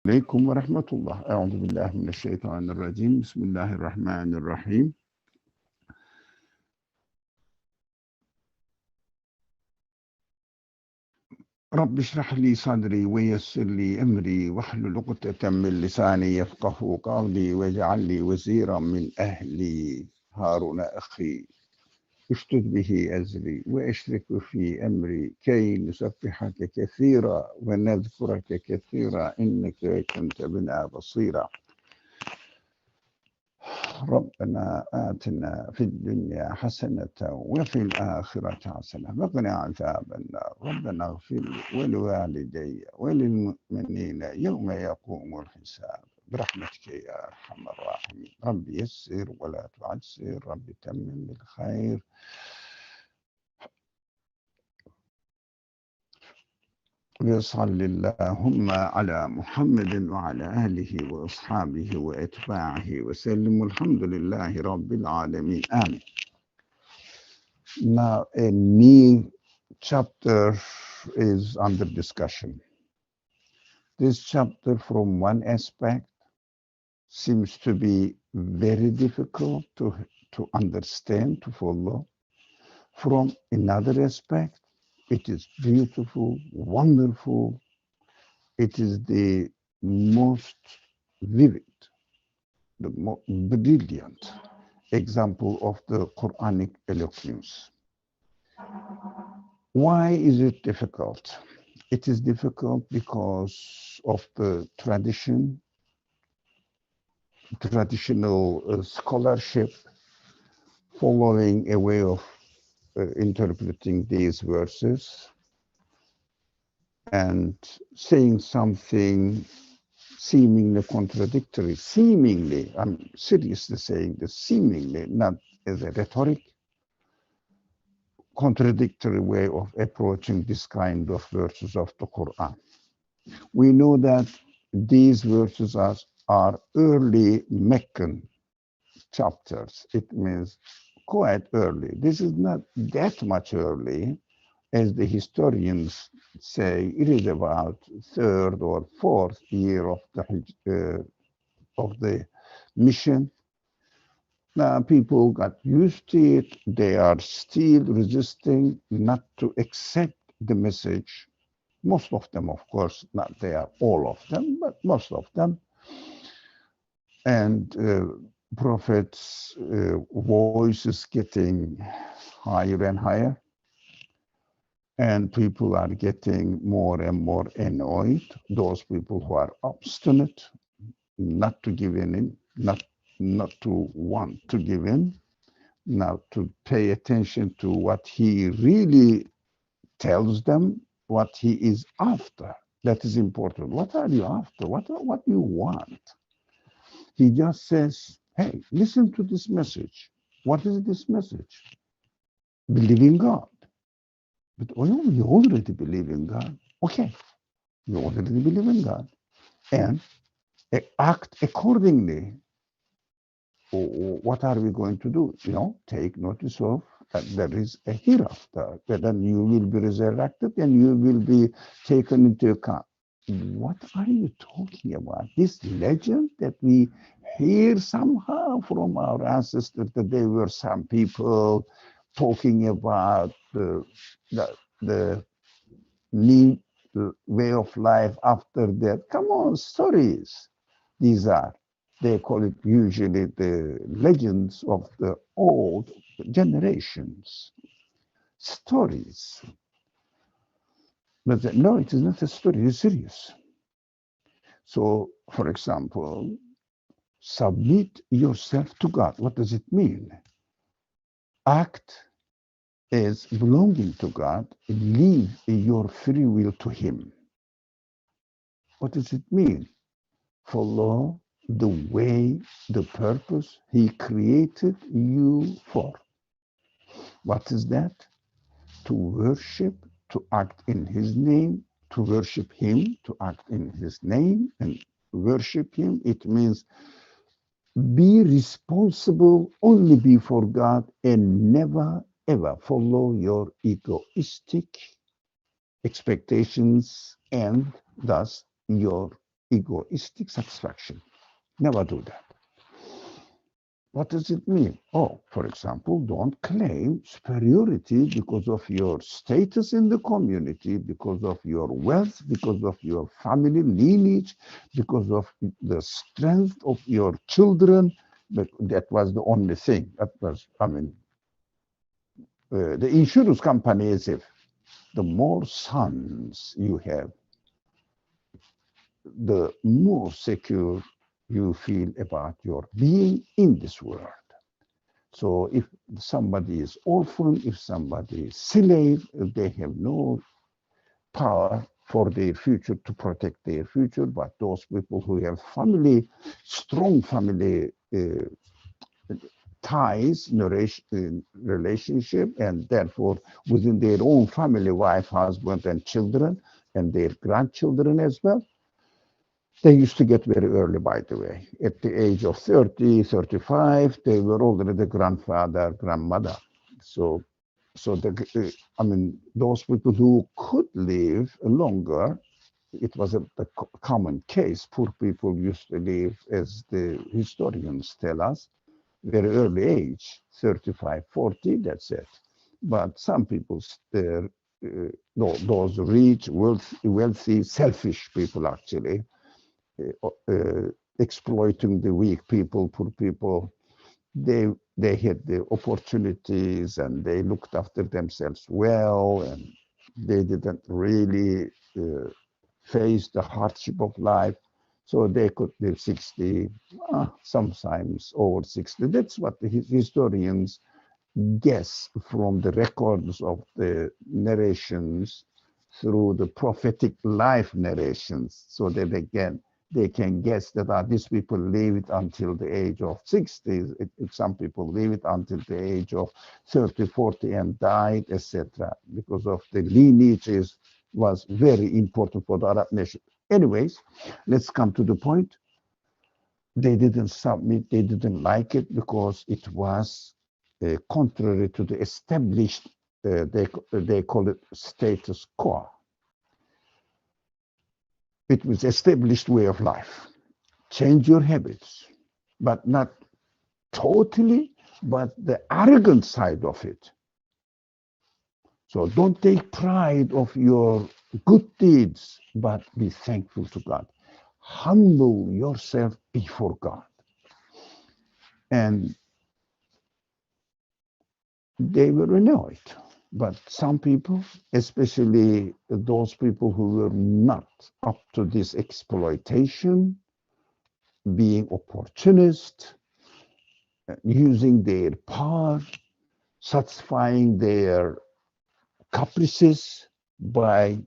عليكم ورحمة الله. أعوذ بالله من الشيطان الرجيم. بسم الله الرحمن الرحيم. رب اشرح لي صدري ويسر لي أمري واحلل عقدة من لساني يفقه قولي واجعل لي وزيرا من أهلي هارون أخي اشدد به أزري وأشرك في أمري كي نسبحك كثيرا ونذكرك كثيرا إنك كنت بنا بصيرا. ربنا آتنا في الدنيا حسنة وفي الآخرة حسنة وقنا عذاب النار. ربنا اغفر لي ولوالدي وللمؤمنين يوم يقوم الحساب برحمتك يا أرحم الراحمين. رب يسر ولا تعسر، رب تمم بالخير. وصل اللهم على محمد وعلى آله وأصحابه وأتباعه وسلم. والحمد لله رب العالمين. آمين. Now, a new chapter is under discussion. This chapter, from one aspect, seems to be very difficult to understand, to follow. From another aspect, it is beautiful, wonderful. It is the most vivid, the most brilliant example of the Quranic eloquence. Why is it difficult? It is difficult because of the traditional scholarship following a way of interpreting these verses and saying something seemingly contradictory, I'm seriously saying this, seemingly, not as a rhetoric, contradictory way of approaching this kind of verses of the Quran. We know that these verses are early Meccan chapters. It means quite early. This is not that much early, as the historians say. It is about third or fourth year of the mission. Now people got used to it. They are still resisting not to accept the message. Most of them, of course, not they are all of them, but most of them. And Prophet's voice is getting higher and higher. And people are getting more and more annoyed. Those people who are obstinate, not to give in, not to want to give in, not to pay attention to what he really tells them, what he is after. That is important. What are you after? What do you want? He just says, hey, listen to this message. What is this message? Believe in God. But you already believe in God. Okay, you already believe in God. And act accordingly. What are we going to do? Take notice of that there is a hereafter, that then you will be resurrected and you will be taken into account. What are you talking about? This legend that we hear somehow from our ancestors, that there were some people talking about the new way of life after death. Come on, stories. These are. They call it usually the legends of the old generations. Stories. But no, it is not a story, it's serious. So, for example, submit yourself to God. What does it mean? Act as belonging to God, leave your free will to Him. What does it mean? Follow the way, the purpose He created you for. What is that? To worship, to act in His name, to worship Him, to act in His name and worship Him. It means be responsible only before God and never ever follow your egoistic expectations and thus your egoistic satisfaction. Never do that. What does it mean? Oh, for example, don't claim superiority because of your status in the community, because of your wealth, because of your family lineage, because of the strength of your children. But that was the only thing. That was, the insurance company is if the more sons you have, the more secure you feel about your being in this world. So if somebody is orphan, if somebody is slave, if they have no power for their future to protect their future, but those people who have family, strong family ties, relationship, and therefore within their own family, wife, husband, and children, and their grandchildren as well, they used to get very early, by the way. At the age of 30, 35, they were already grandfather, grandmother. So, those people who could live longer, it was a common case. Poor people used to live, as the historians tell us, very early age, 35, 40, that's it. But some people, those rich, wealthy, selfish people actually, exploiting the weak people, poor people. They had the opportunities and they looked after themselves well, and they didn't really face the hardship of life. So they could live 60, sometimes over 60. That's what the historians guess from the records of the narrations through the prophetic life narrations, so that they can guess that these people lived until the age of 60. Some people lived until the age of 30, 40 and died, etc. Because of the lineages was very important for the Arab nation. Anyways, let's come to the point. They didn't submit, they didn't like it because it was contrary to the established, they call it status quo. It was established way of life. Change your habits, but not totally, but the arrogant side of it. So don't take pride of your good deeds, but be thankful to God. Humble yourself before God. And they were annoyed. But some people, especially those people who were not up to this exploitation, being opportunist, using their power, satisfying their caprices by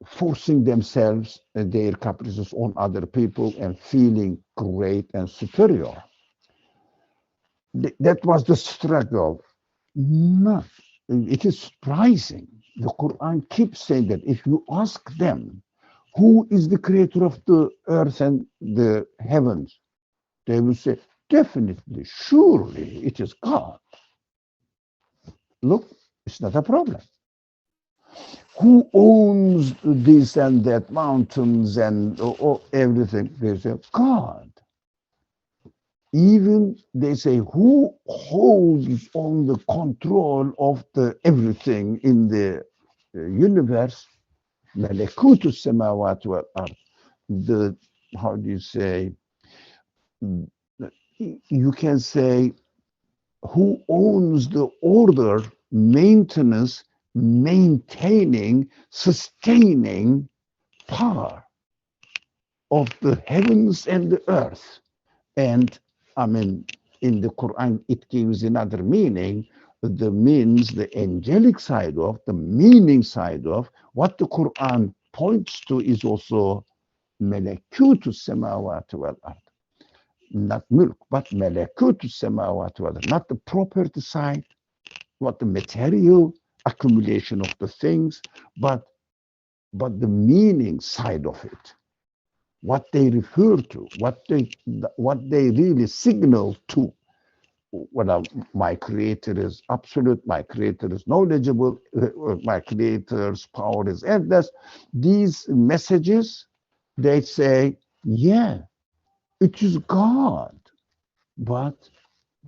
forcing themselves and their caprices on other people and feeling great and superior. That was the struggle. No, it is surprising. The Quran keeps saying that if you ask them, who is the creator of the earth and the heavens, they will say, definitely, surely it is God. Look, it's not a problem. Who owns this and that, mountains and everything? They say, God. Even they say, who holds on the control of the everything in the universe? Malekutu samawati wal ard. The, how do you say? You can say, who owns the order, maintenance, maintaining, sustaining power of the heavens and the earth. And in the Quran, it gives another meaning. The means, the angelic side of, the meaning side of, what the Quran points to is also Malekutu samawati wal ard. Not mulk, but Malekutu samawati wal ard. Not the property side, what the material accumulation of the things, but the meaning side of it. What they refer to, what they really signal to, well, my creator is absolute, my creator is knowledgeable, my creator's power is endless. These messages, they say, yeah, it is God, but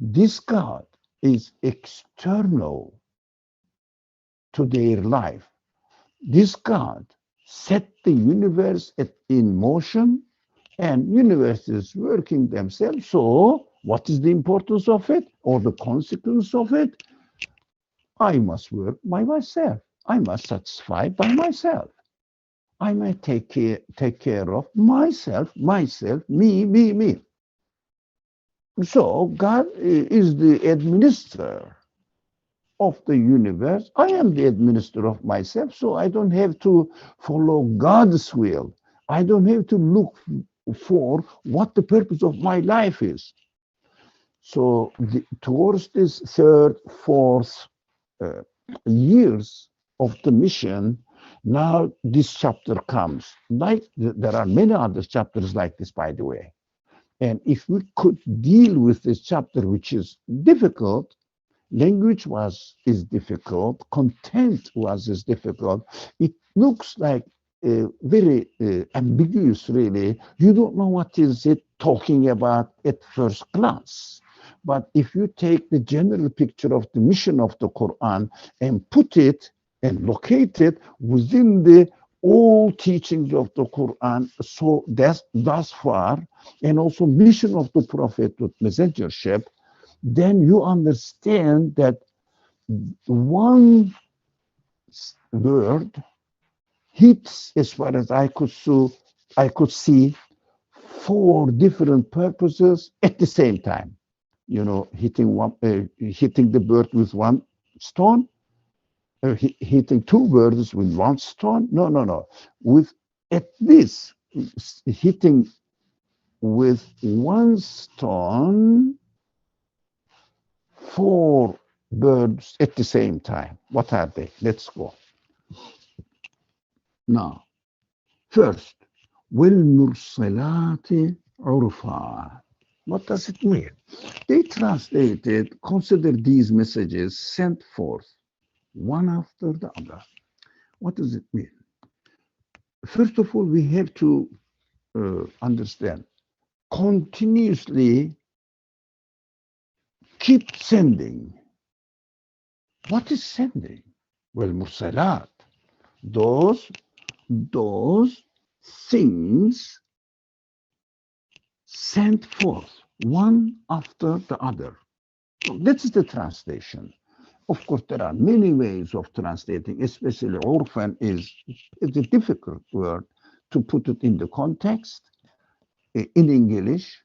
this God is external to their life. This God set the universe in motion, and universe is working themselves. So what is the importance of it or the consequence of it? I must work by myself. I must satisfy by myself. I might take care of myself, me. So God is the administrator of the universe. I am the administrator of myself, so I don't have to follow God's will. I don't have to look for what the purpose of my life is. So towards this third, fourth uh, years of the mission, now this chapter comes. Like there are many other chapters like this, by the way. And if we could deal with this chapter, which is difficult, language is difficult, content is difficult. It looks like very ambiguous, really. You don't know what is it talking about at first glance. But if you take the general picture of the mission of the Quran and put it and locate it within the all teachings of the Quran, so that's thus far, and also mission of the prophethood messengership, then you understand that one word hits, as far as I could see, four different purposes at the same time. You know, hitting the bird with one stone, hitting two birds with one stone. No. With at least hitting with one stone, four birds at the same time. What are they? Let's go. Now, first, وَالْمُرْسَلَاتِ عُرْفًا. What does it mean? They translated, consider these messages sent forth one after the other. What does it mean? First of all, we have to understand, continuously keep sending. What is sending? Well, Mursalat, those things sent forth one after the other. So that's the translation. Of course, there are many ways of translating, especially orphan is a difficult word to put it in the context in English,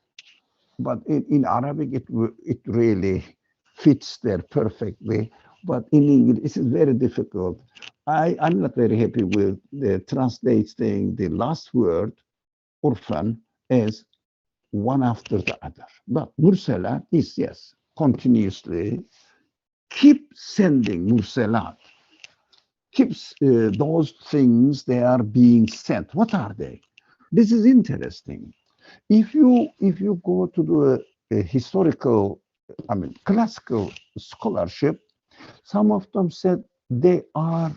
but in Arabic it really fits there perfectly. But in English, it is very difficult. I'm not very happy with the translating the last word, orphan, as one after the other. But Mursalat is, yes, continuously keep sending Mursalat. Keeps those things they are being sent. What are they? This is interesting. If you go to the historical, classical scholarship, some of them said they are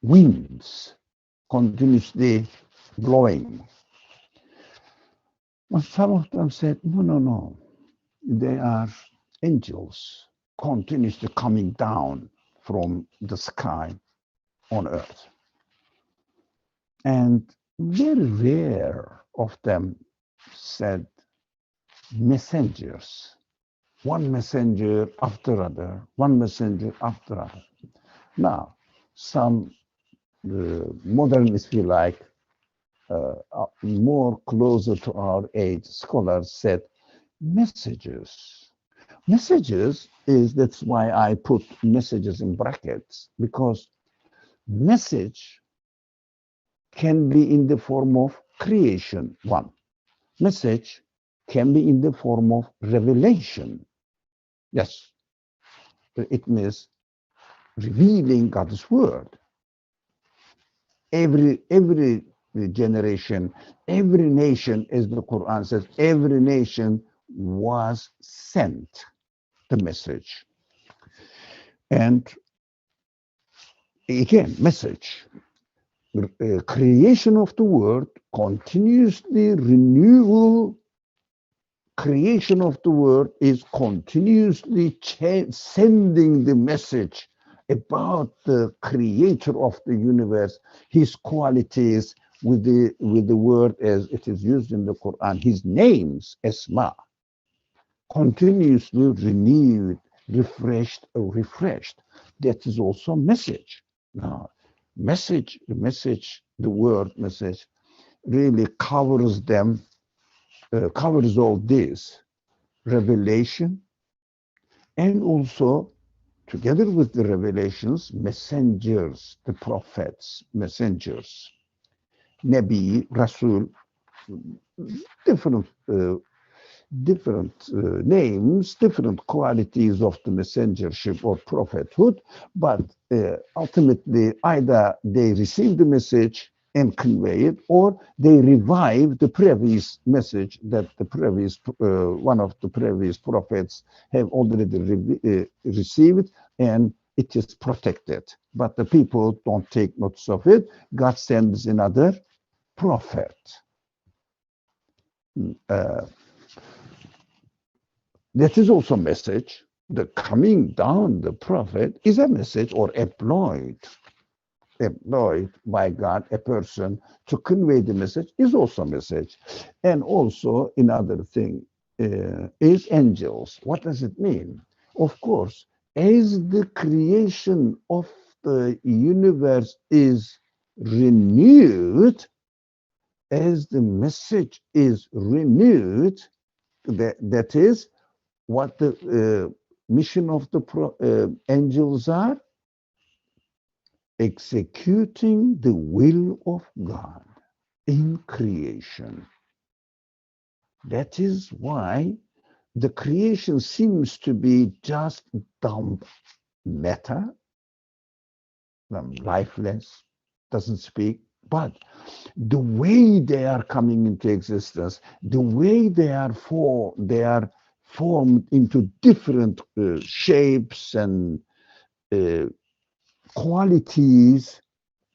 winds continuously blowing. But some of them said, no. They are angels continuously coming down from the sky on earth. And very rare of them said messengers, one messenger after other, one messenger after other. Now, some modernists, if you like, more closer to our age scholars said messages. Messages is, that's why I put messages in brackets, because message can be in the form of creation, one. Message can be in the form of revelation. Yes, it means revealing God's word. Every generation, every nation, as the Quran says, every nation was sent, the message. And again, message. Creation of the world, continuously renewal. Creation of the world is continuously sending the message about the creator of the universe, his qualities, with the word as it is used in the Quran, his names, Esma, continuously renewed, refreshed. That is also message. Now, the word message really covers them, covers all this revelation, and also together with the revelations, messengers, the prophets, messengers, Nabi, Rasul, different names, different qualities of the messengership or prophethood, but ultimately either they receive the message and convey it, or they revive the previous message that the previous one of the previous prophets have already received, and it is protected. But the people don't take notice of it. God sends another prophet. That is also a message. The coming down the prophet is a message, or employed by God, a person to convey the message is also a message. And also another thing is angels. What does it mean? Of course, as the creation of the universe is renewed, as the message is renewed, that is what the mission of the angels are: executing the will of God in creation. That is why the creation seems to be just dumb matter, lifeless, doesn't speak, but the way they are coming into existence, the way they are formed into different shapes and qualities,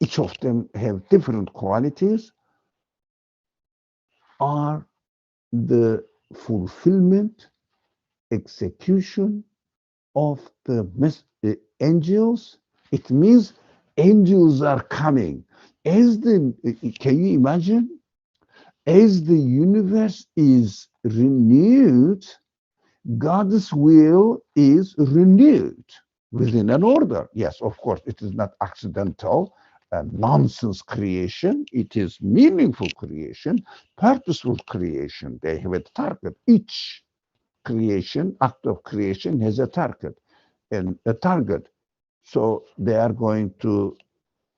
each of them have different qualities, are the fulfillment, execution of the angels. It means angels are coming. Can you imagine? As the universe is renewed, God's will is renewed within an order. Yes, of course, it is not accidental, nonsense creation. It is meaningful creation, purposeful creation. They have a target. Each creation, act of creation, has a target. So they are going to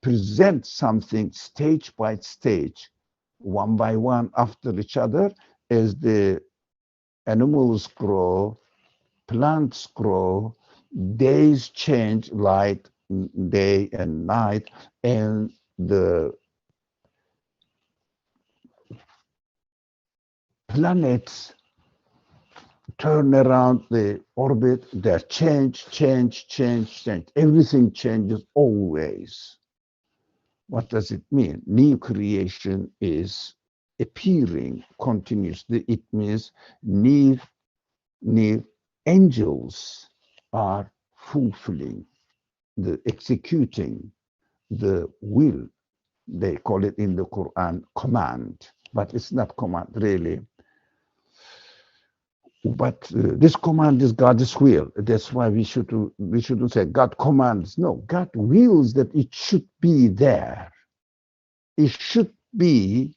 present something stage by stage, one by one after each other, as the animals grow, plants grow, days change, light, day and night, and the planets turn around the orbit, they change. Everything changes always. What does it mean? New creation is appearing continuously. It means new angels are fulfilling, executing the will. They call it in the Quran command, but it's not command really. But this command is God's will. That's why we shouldn't say God commands. No, God wills that it should be there. It should be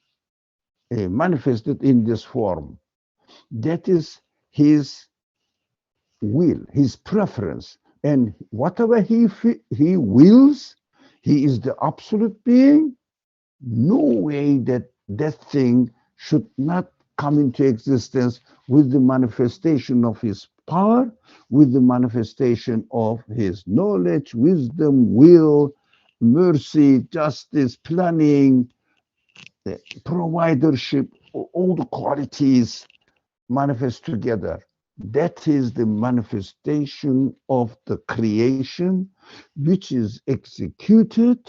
manifested in this form. That is His will, His preference, and whatever He wills, He is the absolute being. No way that thing should not come into existence with the manifestation of His power, with the manifestation of His knowledge, wisdom, will, mercy, justice, planning, providership, all the qualities manifest together. That is the manifestation of the creation, which is executed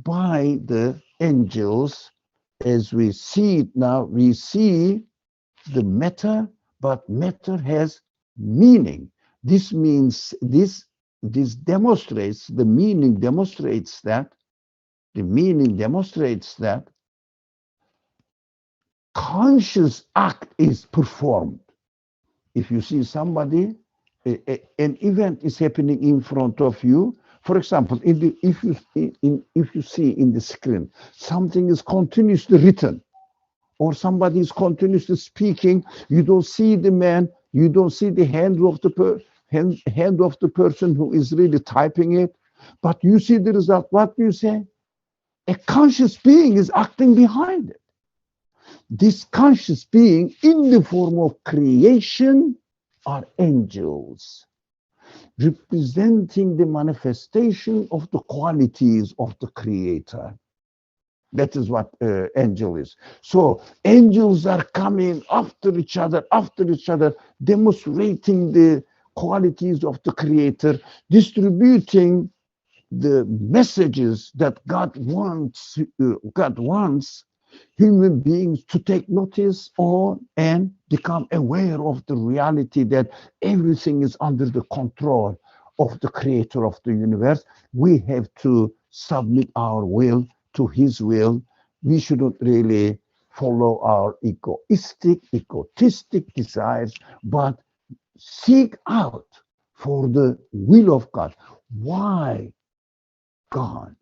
by the angels. As we see it now, we see the matter, but matter has meaning. This means this demonstrates the meaning demonstrates that the meaning demonstrates that conscious act is performed. If you see somebody, an event is happening in front of you. For example, if you see in the screen something is continuously written, or somebody is continuously speaking, you don't see the man, you don't see the hand of the hand of the person who is really typing it, but you see the result. What do you say? A conscious being is acting behind it. This conscious being in the form of creation are angels, representing the manifestation of the qualities of the creator. That is what angel is. So angels are coming after each other, demonstrating the qualities of the creator, distributing the messages that God wants human beings to take notice on and become aware of the reality that everything is under the control of the creator of the universe. We have to submit our will to his will. We shouldn't really follow our egotistic desires, but seek out for the will of God. Why God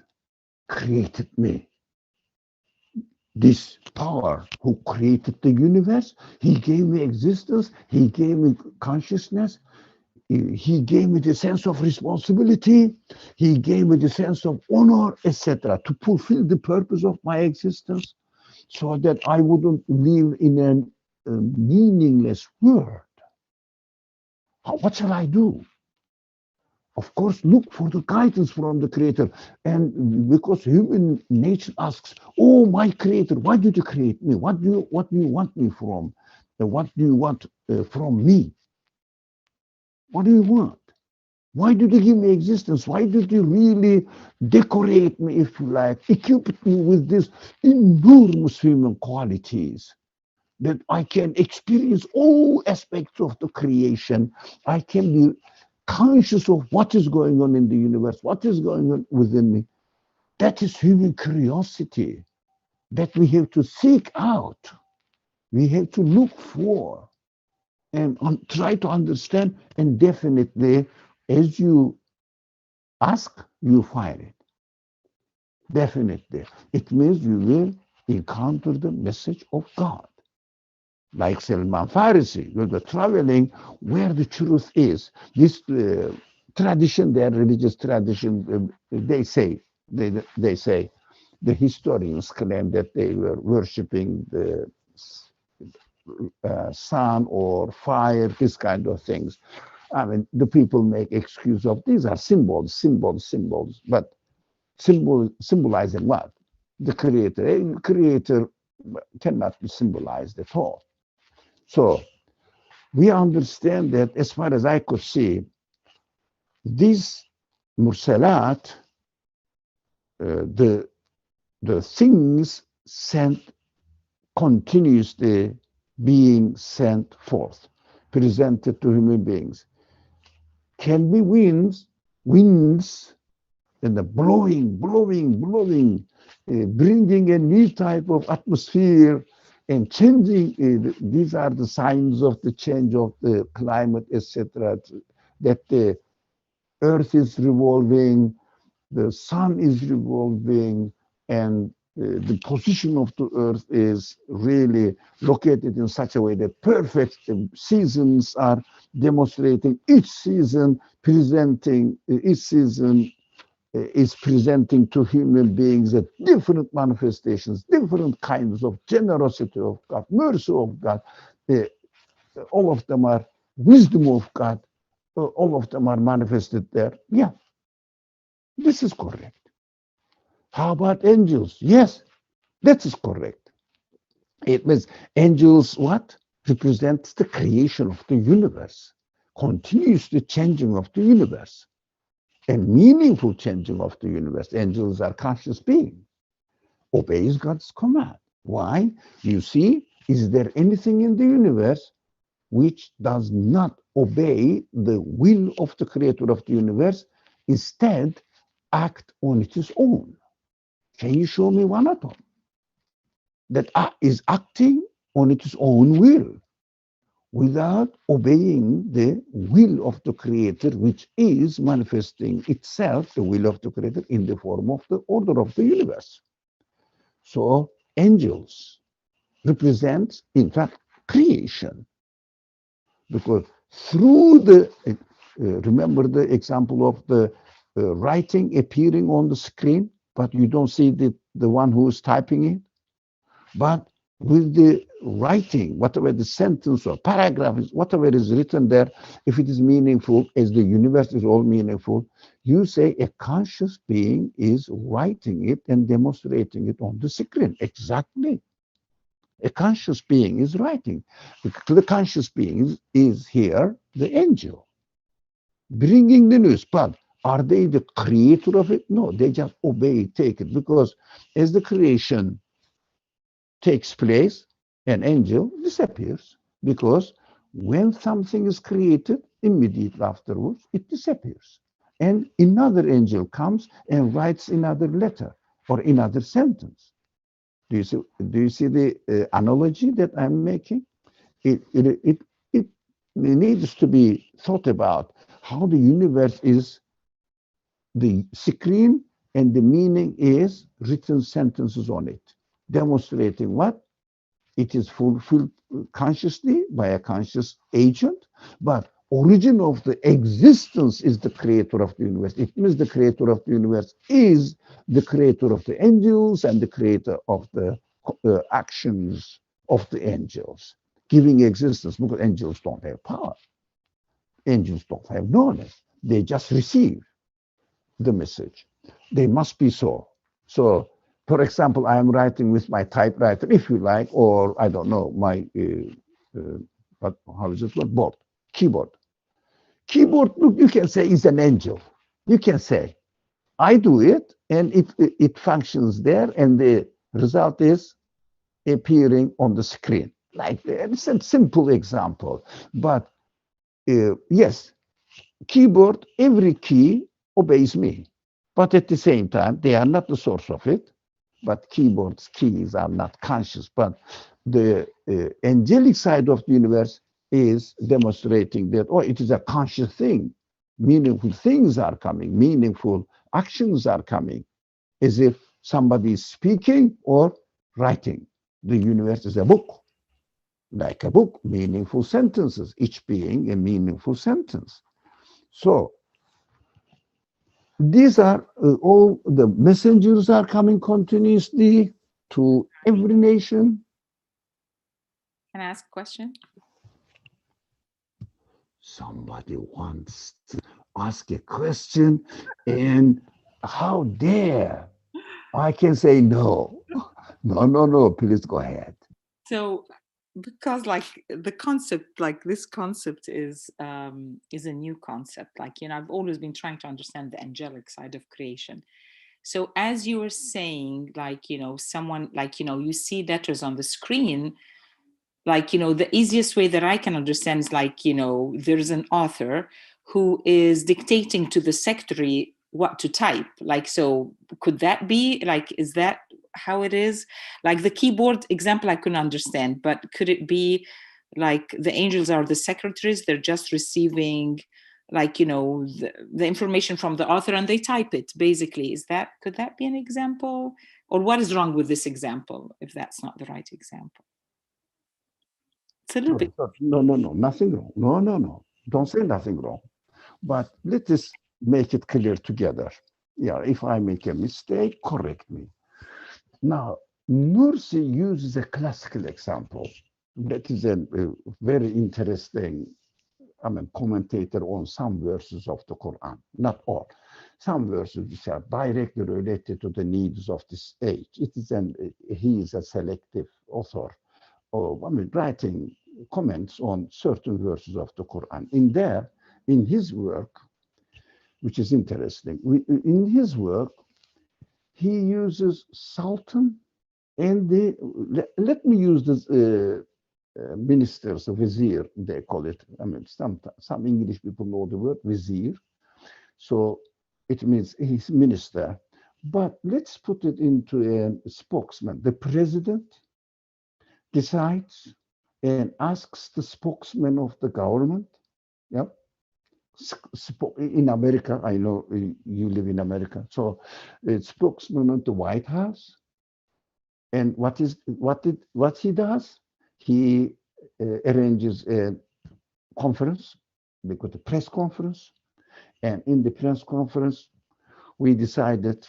created me? This power who created the universe, he gave me existence, he gave me consciousness, he gave me the sense of responsibility, he gave me the sense of honor, etc., to fulfill the purpose of my existence so that I wouldn't live in a meaningless world. What shall I do? Of course, look for the guidance from the creator. And because human nature asks, oh, my creator, why did you create me? What do you want me from? What do you want from me? What do you want? Why did you give me existence? Why did you really decorate me, if you like, equip me with these enormous human qualities that I can experience all aspects of the creation? I can be conscious of what is going on in the universe, what is going on within me. That is human curiosity that we have to seek out. We have to look for and try to understand. And definitely, as you ask, you find it. Definitely. It means you will encounter the message of God. Like Salman Farisi, you're traveling where the truth is. This tradition, their religious tradition, they say, the historians claim that they were worshipping the sun or fire, this kind of things. I mean, the people make excuse of these are symbols, but symbolizing what? The creator. A creator cannot be symbolized at all. So we understand that, as far as I could see, this Mursalat, the things sent continuously being sent forth, presented to human beings, can be winds, and the blowing, bringing a new type of atmosphere and changing. These are the signs of the change of the climate, etc. That the earth is revolving, the sun is revolving, and the position of the earth is really located in such a way that perfect seasons are demonstrating. Each season is presenting to human beings at different manifestations, different kinds of generosity of God, mercy of God. Uh, all of them are wisdom of God. All of them are manifested there. Yeah, this is correct. How about angels? Yes, that is correct. It means angels what? represents the creation of the universe, continuous the changing of the universe, and meaningful changing of the universe. Angels are conscious beings, obeys God's command. Why? You see, is there anything in the universe which does not obey the will of the creator of the universe, instead act on its own? Can you show me one atom that is acting on its own will without obeying the will of the creator, which is manifesting itself, the will of the creator, in the form of the order of the universe? So angels represent, in fact, creation, because through the remember the example of the writing appearing on the screen, but you don't see the one who is typing it. But with the writing, whatever the sentence or paragraph is, whatever is written there, if it is meaningful, as the universe is all meaningful, you say a conscious being is writing it and demonstrating it on the screen. Exactly. A conscious being is writing. The conscious being is here, the angel, bringing the news. But are they the creator of it? No, they just obey, take it. Because as the creation takes place, an angel disappears. Because when something is created, immediately afterwards, it disappears. And another angel comes and writes another letter or another sentence. Do you see the analogy that I'm making? It needs to be thought about how the universe is the screen and the meaning is written sentences on it, demonstrating what? It is fulfilled consciously by a conscious agent, but origin of the existence is the creator of the universe. It means the creator of the universe is the creator of the angels and the creator of the actions of the angels, giving existence, because angels don't have power. Angels don't have knowledge. They just receive the message. They must be so. So, for example, I am writing with my typewriter, if you like, or I don't know, my, what, how is it called? Board, keyboard. Keyboard, look, you can say is an angel. You can say, I do it, and it functions there, and the result is appearing on the screen. Like, it's a simple example. But yes, keyboard, every key obeys me. But at the same time, they are not the source of it. But keyboard's keys are not conscious. But the angelic side of the universe is demonstrating that, oh, it is a conscious thing. Meaningful things are coming, meaningful actions are coming, as if somebody is speaking or writing. The universe is a book, like a book, meaningful sentences, each being a meaningful sentence. So these are all the messengers are coming continuously to every nation. Can I ask a question? Somebody wants to ask a question, and how dare I can say no. No, no, no, please go ahead. So, because like the concept, like this concept is a new concept. Like, I've always been trying to understand the angelic side of creation. So as you were saying, like, someone, like, you see letters on the screen, like, the easiest way that I can understand is like, there's an author who is dictating to the secretary what to type. Like, so could that be like, is that how it is? Like the keyboard example I couldn't understand, but could it be like the angels are the secretaries, they're just receiving, like, the information from the author and they type it basically? Could that be an example? Or what is wrong with this example if that's not the right example? It's a little Sorry, bit. sorry. No, no, no, nothing wrong. No, no, no. Don't say nothing wrong. But let us make it clear together. Yeah, if I make a mistake, correct me. Now, Nursi uses a classical example. That is a very interesting, commentator on some verses of the Quran, not all. Some verses which are directly related to the needs of this age. He is a selective author, writing comments on certain verses of the Quran. In there, in his work, which is interesting, in his work, he uses sultan and let me use this ministers, vizier, they call it. I mean, some English people know the word vizier. So it means he's minister. But let's put it into a spokesman. The president decides and asks the spokesman of the government. Yeah. In America, I know you live in America. So it's spokesman of the White House. And what he does? He arranges a conference. They got a press conference. And in the press conference, we decided,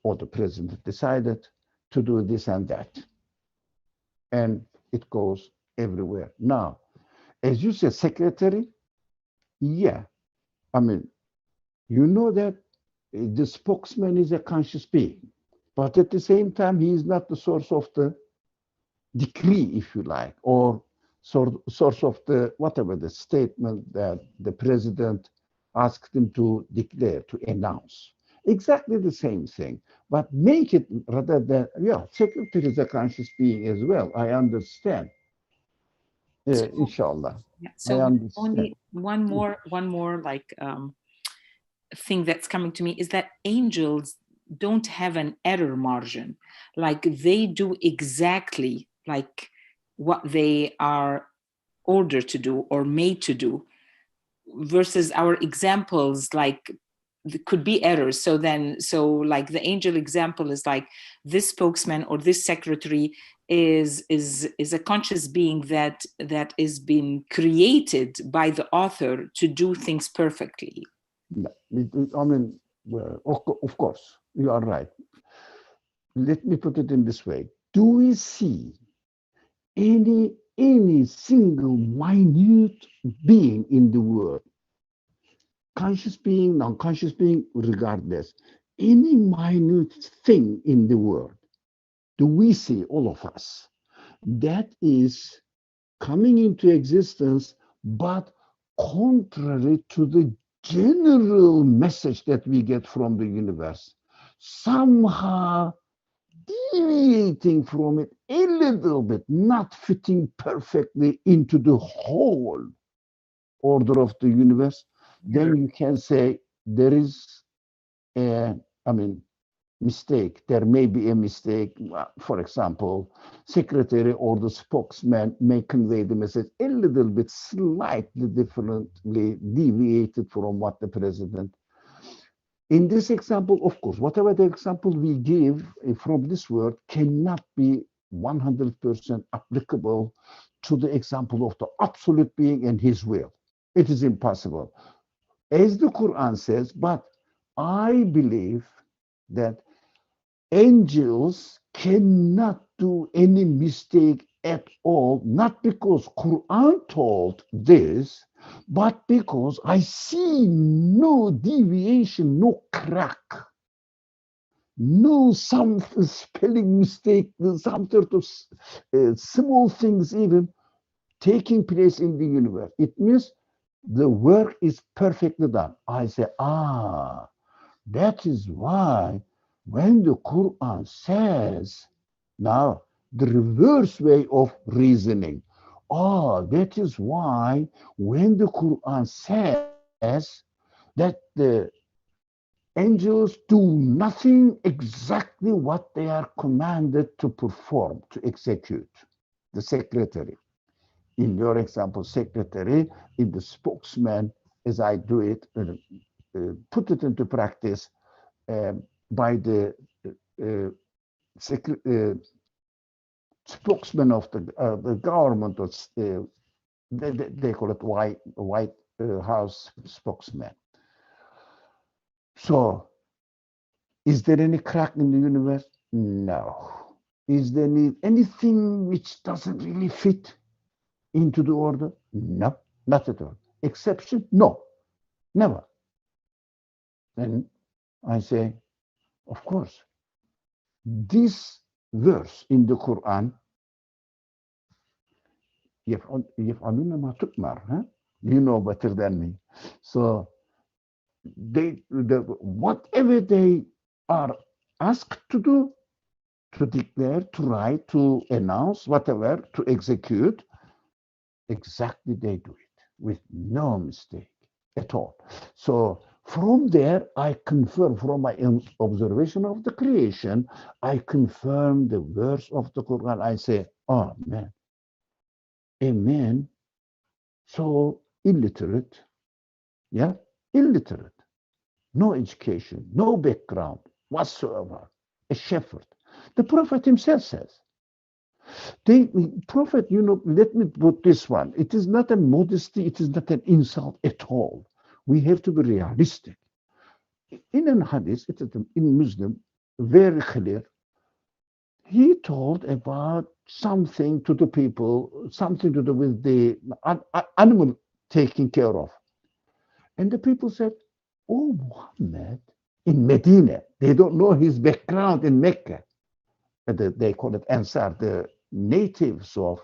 or the president decided to do this and that. And it goes everywhere. Now, as you said, secretary, yeah. I mean, you know that the spokesman is a conscious being, but at the same time, he is not the source of the decree, if you like, or source of the whatever the statement that the president asked him to declare, to announce. Exactly the same thing, but make it rather than, yeah, secretary is a conscious being as well. I understand. Inshallah. Yeah, I so understand. only one more like thing that's coming to me is that angels don't have an error margin. Like they do exactly like what they are ordered to do or made to do, versus our examples like could be errors. So like the angel example is like this spokesman or this secretary is a conscious being that is being created by the author to do things perfectly. I mean, well, of course, you are right. Let me put it in this way. Do we see any single minute being in the world, conscious being, non-conscious being, regardless, any minute thing in the world, do we see, all of us, that is coming into existence, but contrary to the general message that we get from the universe, somehow deviating from it a little bit, not fitting perfectly into the whole order of the universe, then you can say there is a, I mean, mistake. There may be a mistake. For example, secretary or the spokesman may convey the message a little bit slightly differently deviated from what the president. In this example, of course, whatever the example we give from this word cannot be 100% applicable to the example of the absolute being and his will. It is impossible. As the Quran says, but I believe that angels cannot do any mistake at all, not because Quran told this, but because I see no deviation, no crack, no some spelling mistake, some sort of small things even taking place in the universe. It means the work is perfectly done. I say, that is why when the Quran says, now the reverse way of reasoning, that is why when the Quran says that the angels do nothing exactly what they are commanded to perform, to execute, the secretary. In your example, secretary, in the spokesman, as I do it, put it into practice by the spokesman of the government, or they call it White House spokesman. So, is there any crack in the universe? No. Is there anything which doesn't really fit into the order? No, not at all. Exception? No, never. Then I say, of course, this verse in the Quran يفعلون ما تؤمر, huh? You know better than me. So whatever they are asked to do, to declare, to write, to announce, whatever, to execute, exactly they do it with no mistake at all. So from there, I confirm, from my observation of the creation, I confirm the verse of the Quran. I say, oh man, a man so illiterate, yeah, illiterate, no education, no background whatsoever, a shepherd. The Prophet himself says, Prophet, let me put this one. It is not a modesty, it is not an insult at all. We have to be realistic. In an hadith, it is in Muslim, very clear. He told about something to the people, something to do with the animal taking care of. And the people said, oh, Muhammad, in Medina, they don't know his background in Mecca. They call it Ansar, the natives of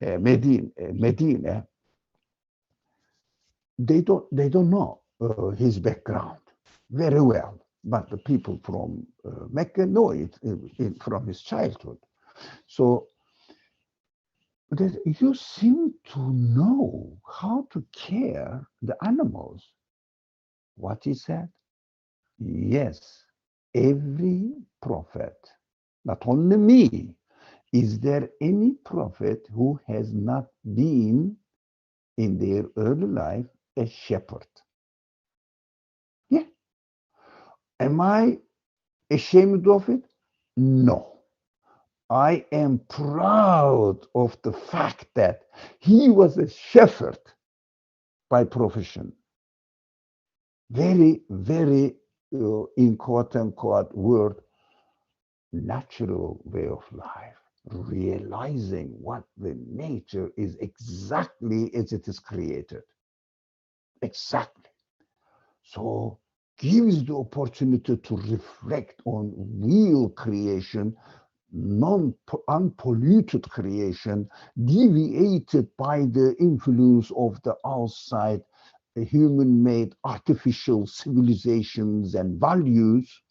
Medina, they don't know his background very well, but the people from Mecca know it from his childhood. So you seem to know how to care the animals. What he said? Yes, every prophet, not only me. Is there any prophet who has not been in their early life a shepherd? Yeah. Am I ashamed of it? No. I am proud of the fact that he was a shepherd by profession. Very, very, in quote unquote word, natural way of life. Realizing what the nature is exactly as it is created. Exactly. So gives the opportunity to reflect on real creation, unpolluted creation, deviated by the influence of the outside human-made artificial civilizations and values.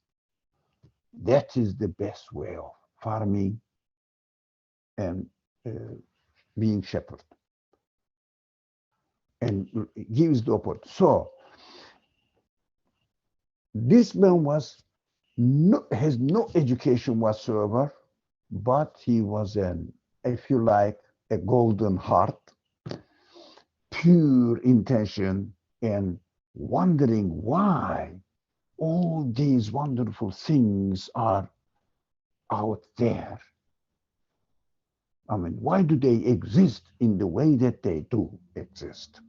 That is the best way of farming and being shepherd, and gives the opportunity. So this man has no education whatsoever, but he was if you like, a golden heart, pure intention, and wondering why all these wonderful things are out there. I mean, why do they exist in the way that they do exist?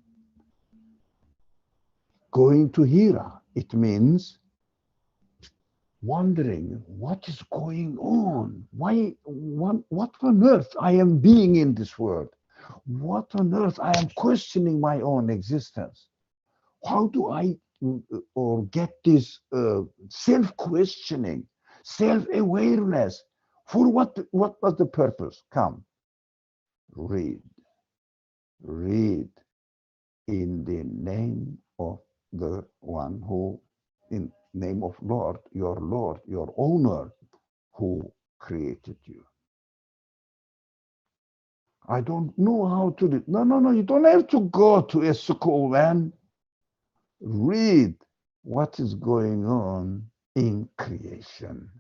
Going to Hira, it means wondering what is going on. Why, what on earth I am being in this world? What on earth I am questioning my own existence? How do I or get this self-questioning, self-awareness? For what was the purpose? Come, read in the name of the one who, in name of Lord, your owner, who created you. I don't know how to read. No, you don't have to go to a school, man. Read what is going on in creation.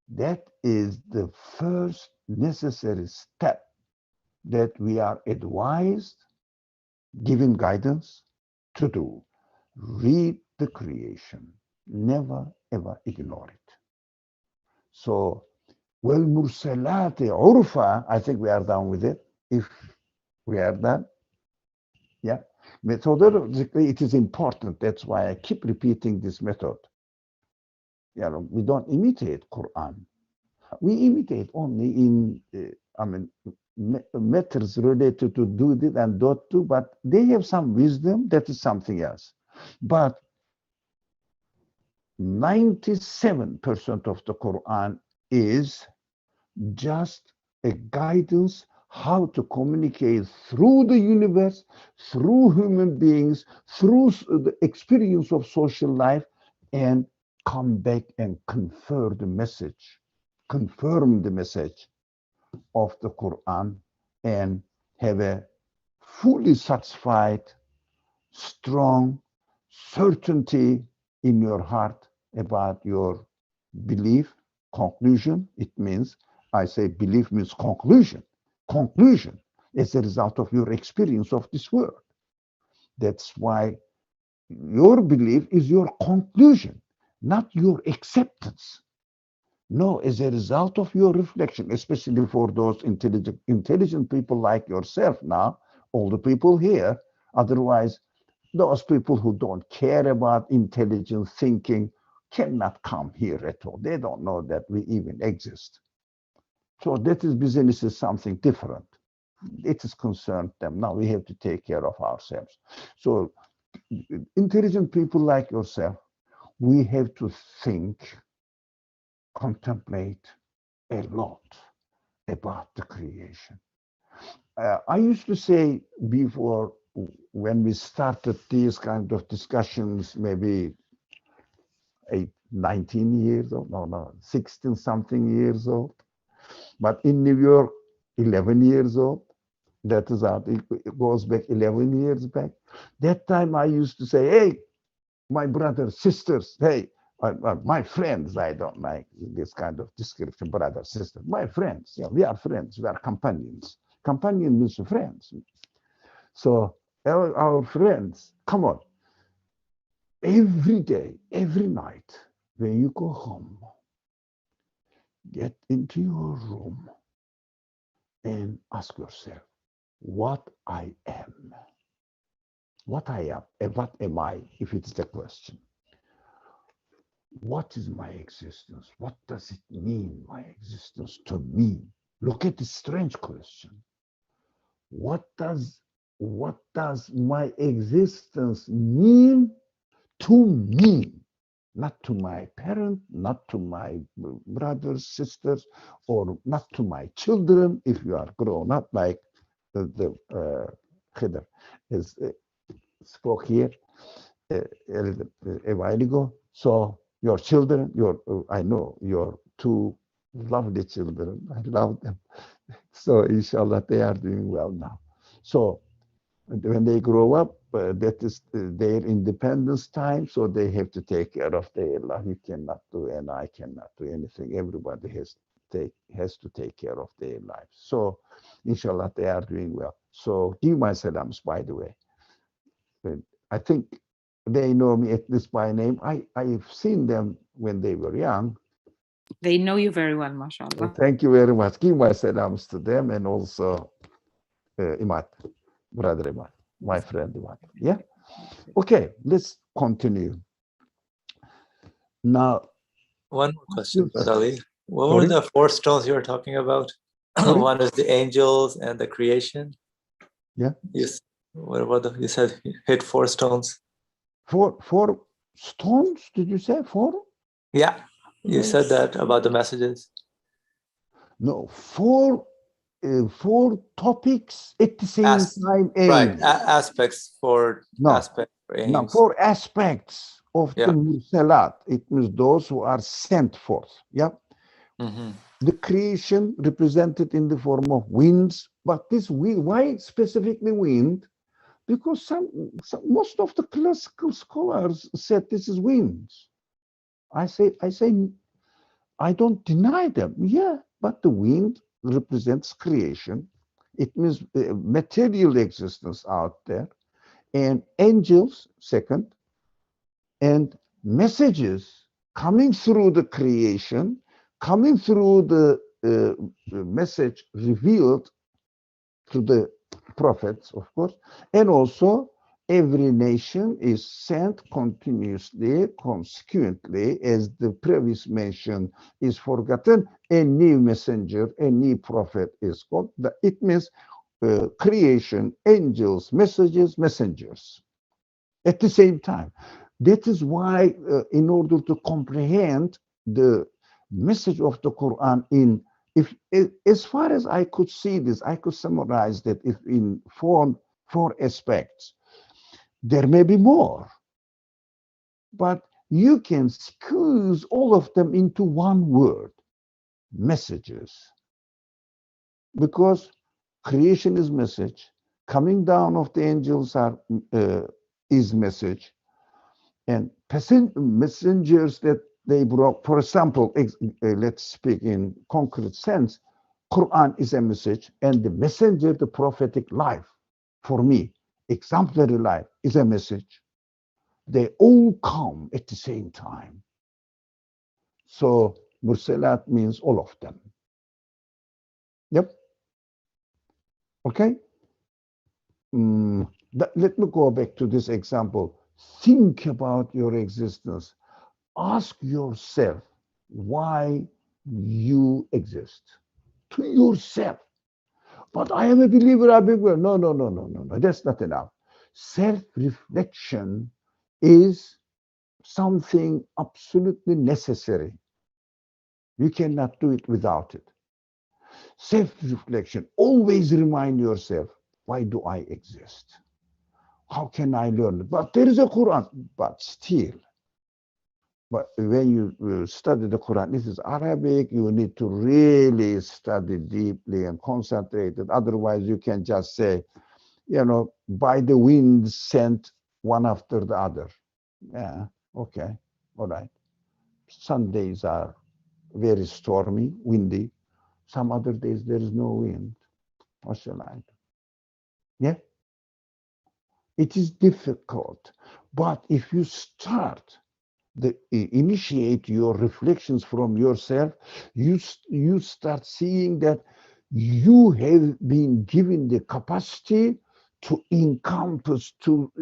That is the first necessary step that we are advised, given guidance to do. Read the creation. Never, ever ignore it. So, well, Mursalat urfa, I think we are done with it. If we are done, yeah. Methodologically, it is important. That's why I keep repeating this method. We don't imitate Quran. We imitate only in, matters related to do this and don't do, but they have some wisdom. That is something else. But 97% of the Quran is just a guidance how to communicate through the universe, through human beings, through the experience of social life, and come back and confirm the message of the Quran, and have a fully satisfied, strong certainty in your heart about your belief, conclusion. It means, I say belief means conclusion. Conclusion as a result of your experience of this world. That's why your belief is your conclusion, not your acceptance. No, as a result of your reflection, especially for those intelligent people like yourself now, all the people here. Otherwise, those people who don't care about intelligent thinking cannot come here at all. They don't know that we even exist. So that is business is something different. It is concerned them. Now we have to take care of ourselves. So intelligent people like yourself, we have to think, contemplate a lot about the creation. I used to say before, when we started these kind of discussions, maybe 19 years old, no, 16 something years old, but in New York, 11 years old. That is how it goes back 11 years back. That time I used to say, hey, my brothers, sisters, hey, my friends. I don't like this kind of description, brother, sister. My friends, yeah, we are friends, we are companions. Companion means friends. So our friends, come on, every day, every night, when you go home, get into your room and ask yourself, what I am. What I am, and what am I, if it's the question. What is my existence? What does it mean, my existence, to me? Look at this strange question. What does my existence mean to me? Not to my parent, not to my brothers, sisters, or not to my children, if you are grown up, like the Khidr spoke here a while ago. So your children, I know your two lovely children. I love them. So inshallah, they are doing well now. So when they grow up, that is their independence time. So they have to take care of their life. You cannot do, and I cannot do anything. Everybody has to take care of their lives. So inshallah, they are doing well. So give my salams, by the way. I think they know me at least by name. I've seen them when they were young. They know you very well, mashallah. Thank you very much. Give my salams to them, and also Imad, brother Imad, my friend Imad. Yeah? Okay, let's continue. Now, one more question, Brother Ali. What Sorry? were the four stones you were talking about? Sorry? One is the angels and the creation. Yeah. Yes. What about you said hit four stones? Four stones, did you say? Four? Yeah. You said that about the messages. No, four topics at the same time. Right. Aspects for aspects for aims. No, four aspects of Yeah. the Mursalat. It means those who are sent forth. Yeah. Mm-hmm. The creation represented in the form of winds, but this wind, why specifically wind? Because most of the classical scholars said this is winds. I say I don't deny them. Yeah, but the wind represents creation. It means material existence out there, and angels second, and messages coming through the creation, coming through the message revealed to the prophets, of course, and also every nation is sent continuously, consequently, as the previous mention is forgotten, a new messenger, a new prophet is called. It means creation, angels, messages, messengers at the same time. That is why, in order to comprehend the message of the Quran in As far as I could see this, I could summarize that if in four aspects. There may be more, but you can squeeze all of them into one word: messages. Because creation is message, coming down of the angels is message, and messengers that they brought. For example, let's speak in concrete sense. Qur'an is a message, and the messenger, the prophetic life, for me, exemplary life, is a message. They all come at the same time. So Mursalat means all of them. Yep. Okay. Let me go back to this example. Think about your existence. Ask yourself why you exist. To yourself. But I am a believer, I believe. No. That's not enough. Self-reflection is something absolutely necessary. You cannot do it without it. Self-reflection. Always remind yourself, why do I exist? How can I learn? But there is a Quran. But still, but when you study the Quran, this is Arabic. You need to really study deeply and concentrate. Otherwise, you can just say, by the wind sent one after the other. Yeah, okay, all right. Some days are very stormy, windy. Some other days there is no wind. What shall I do? Yeah, it is difficult. But if you initiate your reflections from yourself, you start seeing that you have been given the capacity to encompass, to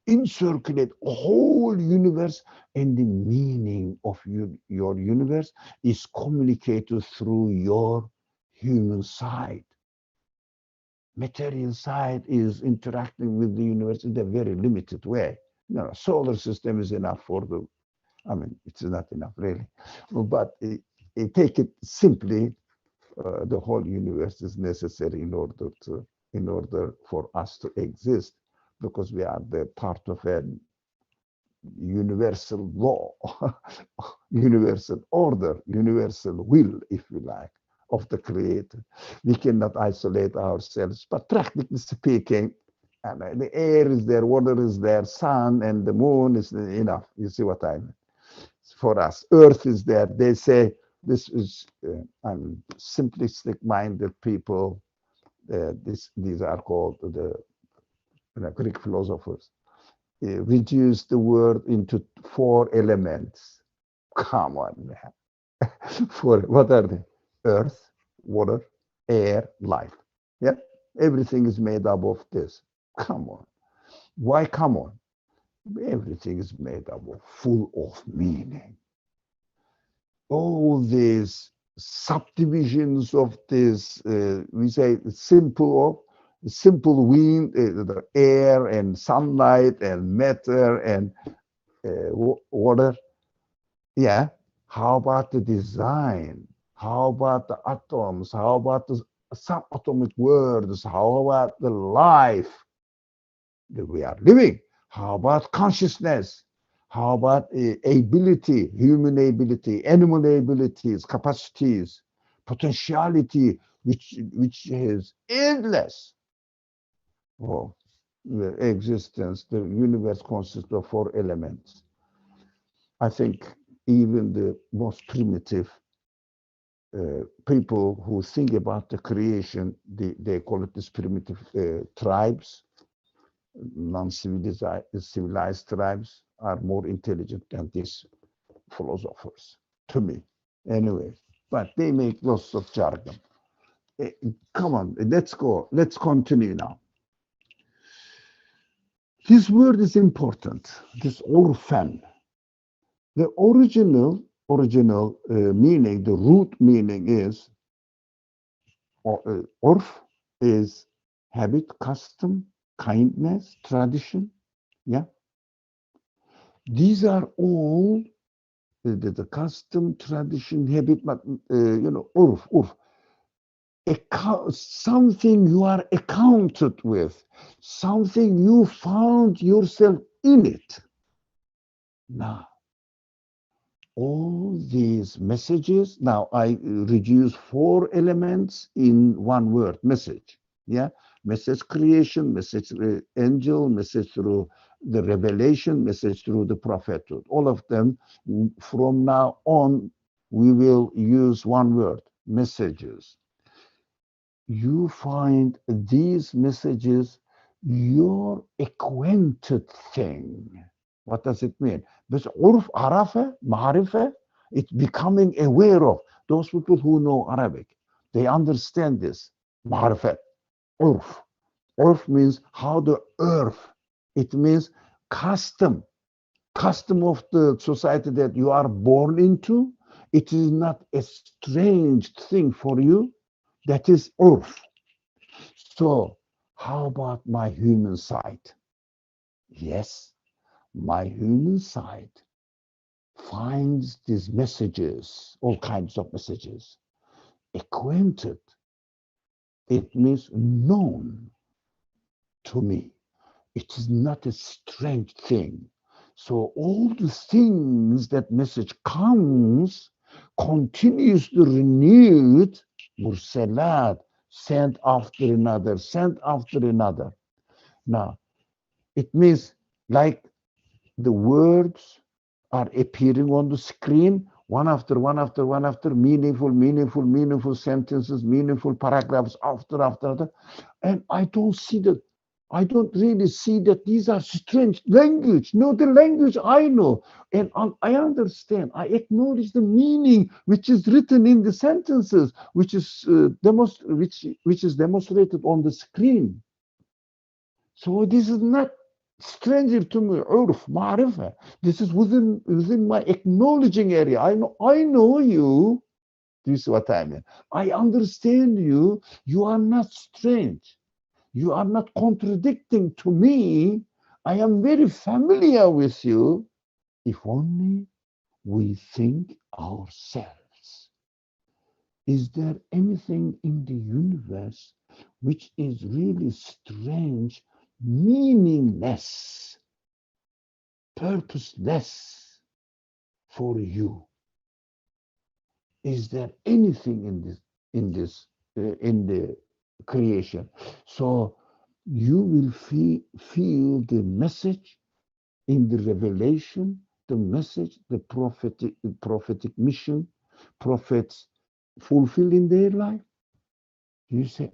encirculate a whole universe, and the meaning of your universe is communicated through your human side. Material side is interacting with the universe in a very limited way. Solar system is enough it's not enough really. But take it simply, the whole universe is necessary in order for us to exist, because we are the part of a universal law, universal order, universal will, if you like, of the Creator. We cannot isolate ourselves, but practically speaking, the air is there, water is there, sun and the moon is enough. You see what I mean? For us, Earth is there. They say this is simplistic-minded people. These are called the Greek philosophers. Reduce the world into 4 elements. Come on, man. What are they? Earth, water, air, life. Yeah, everything is made up of this. Come on. Why come on? Everything is made up of, full of meaning. All these subdivisions of this, we say simple wind, the air and sunlight and matter and water. Yeah. How about the design? How about the atoms? How about the subatomic worlds? How about the life that we are living? How about consciousness? How about ability, human ability, animal abilities, capacities, potentiality, which is endless? Oh, the existence, the universe consists of 4 elements. I think even the most primitive people who think about the creation, they call it these primitive tribes. Non-civilized tribes are more intelligent than these philosophers, to me. Anyway, but they make lots of jargon. Come on, let's go. Let's continue now. This word is important, this orphan. The original meaning, the root meaning is, orf is habit, custom, kindness, tradition. Yeah. These are all the custom, tradition, habit, but urf, something you are accounted with, something you found yourself in it. Now, all these messages, now I reduce 4 elements in one word, message. Yeah, message creation, message angel, message through the revelation, message through the prophethood. All of them, from now on, we will use one word, messages. You find these messages your acquainted thing. What does it mean? But urf, arafa, ma'arifa, it's becoming aware of. Those people who know Arabic, they understand this. Ma'arifa, urf. Urf means how the earth. It means custom. Custom of the society that you are born into. It is not a strange thing for you. That is urf. So, how about my human side? Yes, my human side finds these messages, all kinds of messages, acquainted. It means known to me. It is not a strange thing. So all the things that message comes continuously renewed, Mursalat, sent after another, sent after another. Now, it means like the words are appearing on the screen, one after one after one after, meaningful sentences, meaningful paragraphs after. And I don't see that. I don't really see that these are strange language. No, the language I know, and I understand. I acknowledge the meaning which is written in the sentences, which is which is demonstrated on the screen. So this is not stranger to me, urf, ma'rifa. This is within my acknowledging area. I know you. This is what I mean. I understand you. You are not strange. You are not contradicting to me. I am very familiar with you. If only we think ourselves. Is there anything in the universe which is really strange, meaningless, purposeless for you? Is there anything in the creation? So you will feel the message in the revelation, the message, the prophetic mission, prophets fulfill in their life. You say,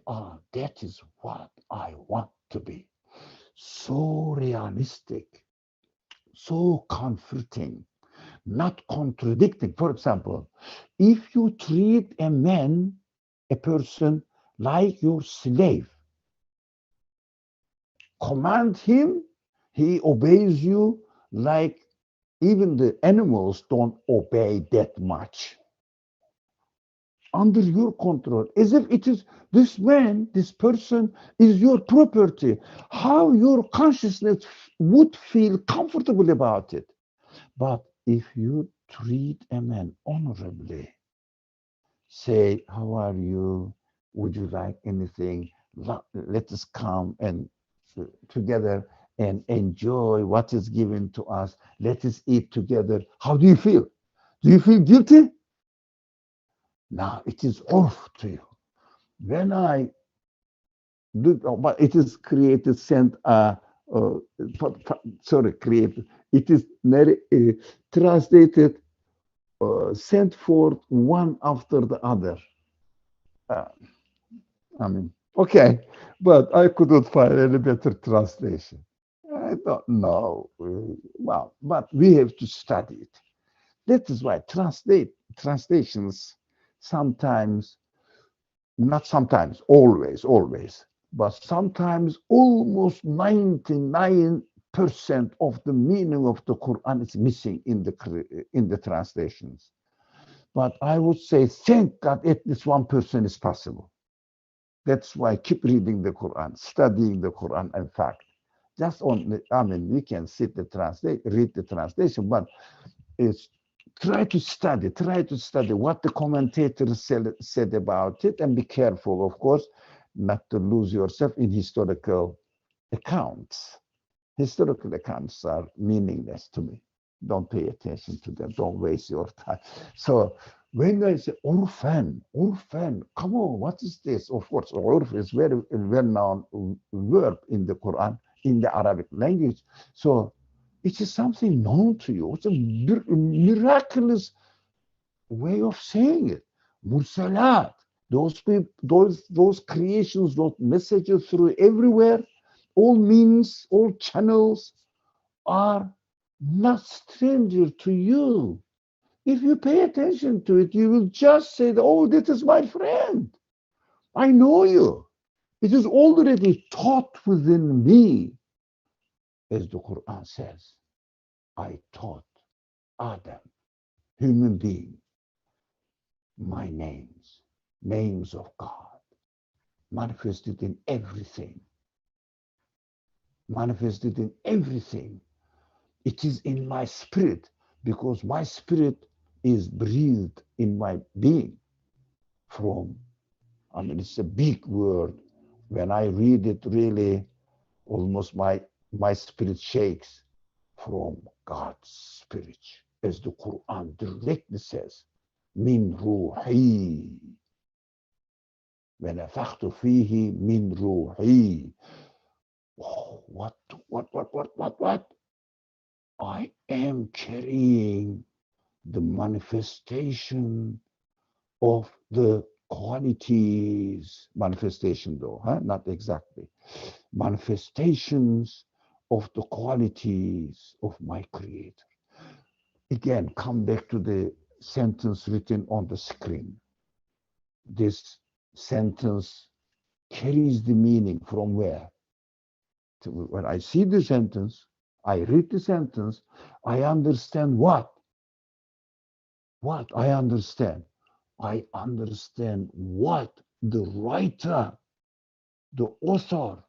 that is what I want to be. So realistic, so comforting, not contradicting. For example, if you treat a person like your slave, command him, he obeys you like even the animals don't obey that much. Under your control, as if it is this man, this person is your property. How your consciousness would feel comfortable about it. But if you treat a man honorably, say, how are you? Would you like anything? Let us come and together and enjoy what is given to us. Let us eat together. How do you feel? Do you feel guilty? Now it is off to you. When I do, but it is created, sent, created. It is translated, sent forth one after the other. Okay, but I couldn't find any better translation. I don't know. Well, but we have to study it. That is why translations sometimes, not sometimes, always, but sometimes almost 99% of the meaning of the Quran is missing in the translations. But I would say, thank God at least 1% is possible. That's why I keep reading the Quran, studying the Quran. In fact, just on, we can read the translation, but it's try to study what the commentators said about it, and be careful, of course, not to lose yourself in historical accounts. Historical accounts are meaningless to me. Don't pay attention to them. Don't waste your time. So when I say urfan, come on, what is this? Of course, urf is very well-known verb in the Quran, in the Arabic language. So it is something known to you. It's a miraculous way of saying it. Mursalat, those people, those creations, those messages through everywhere, all means, all channels are not stranger to you. If you pay attention to it, you will just say, oh, this is my friend. I know you. It is already taught within me. As the Quran says, I taught Adam, human being, my names of God, manifested in everything. Manifested in everything. It is in my spirit, because my spirit is breathed in my being from, I mean, it's a big word. When I read it, really, almost my spirit shakes from God's spirit. As the Quran directly says, min ruhi. ونفخت فيه من روحي. Oh, what? I am carrying the manifestation of the qualities, manifestation though, not exactly, manifestations of the qualities of my Creator. Again, come back to the sentence written on the screen. This sentence carries the meaning from where? When I see the sentence, I read the sentence, I understand what? What I understand? I understand what the writer, the author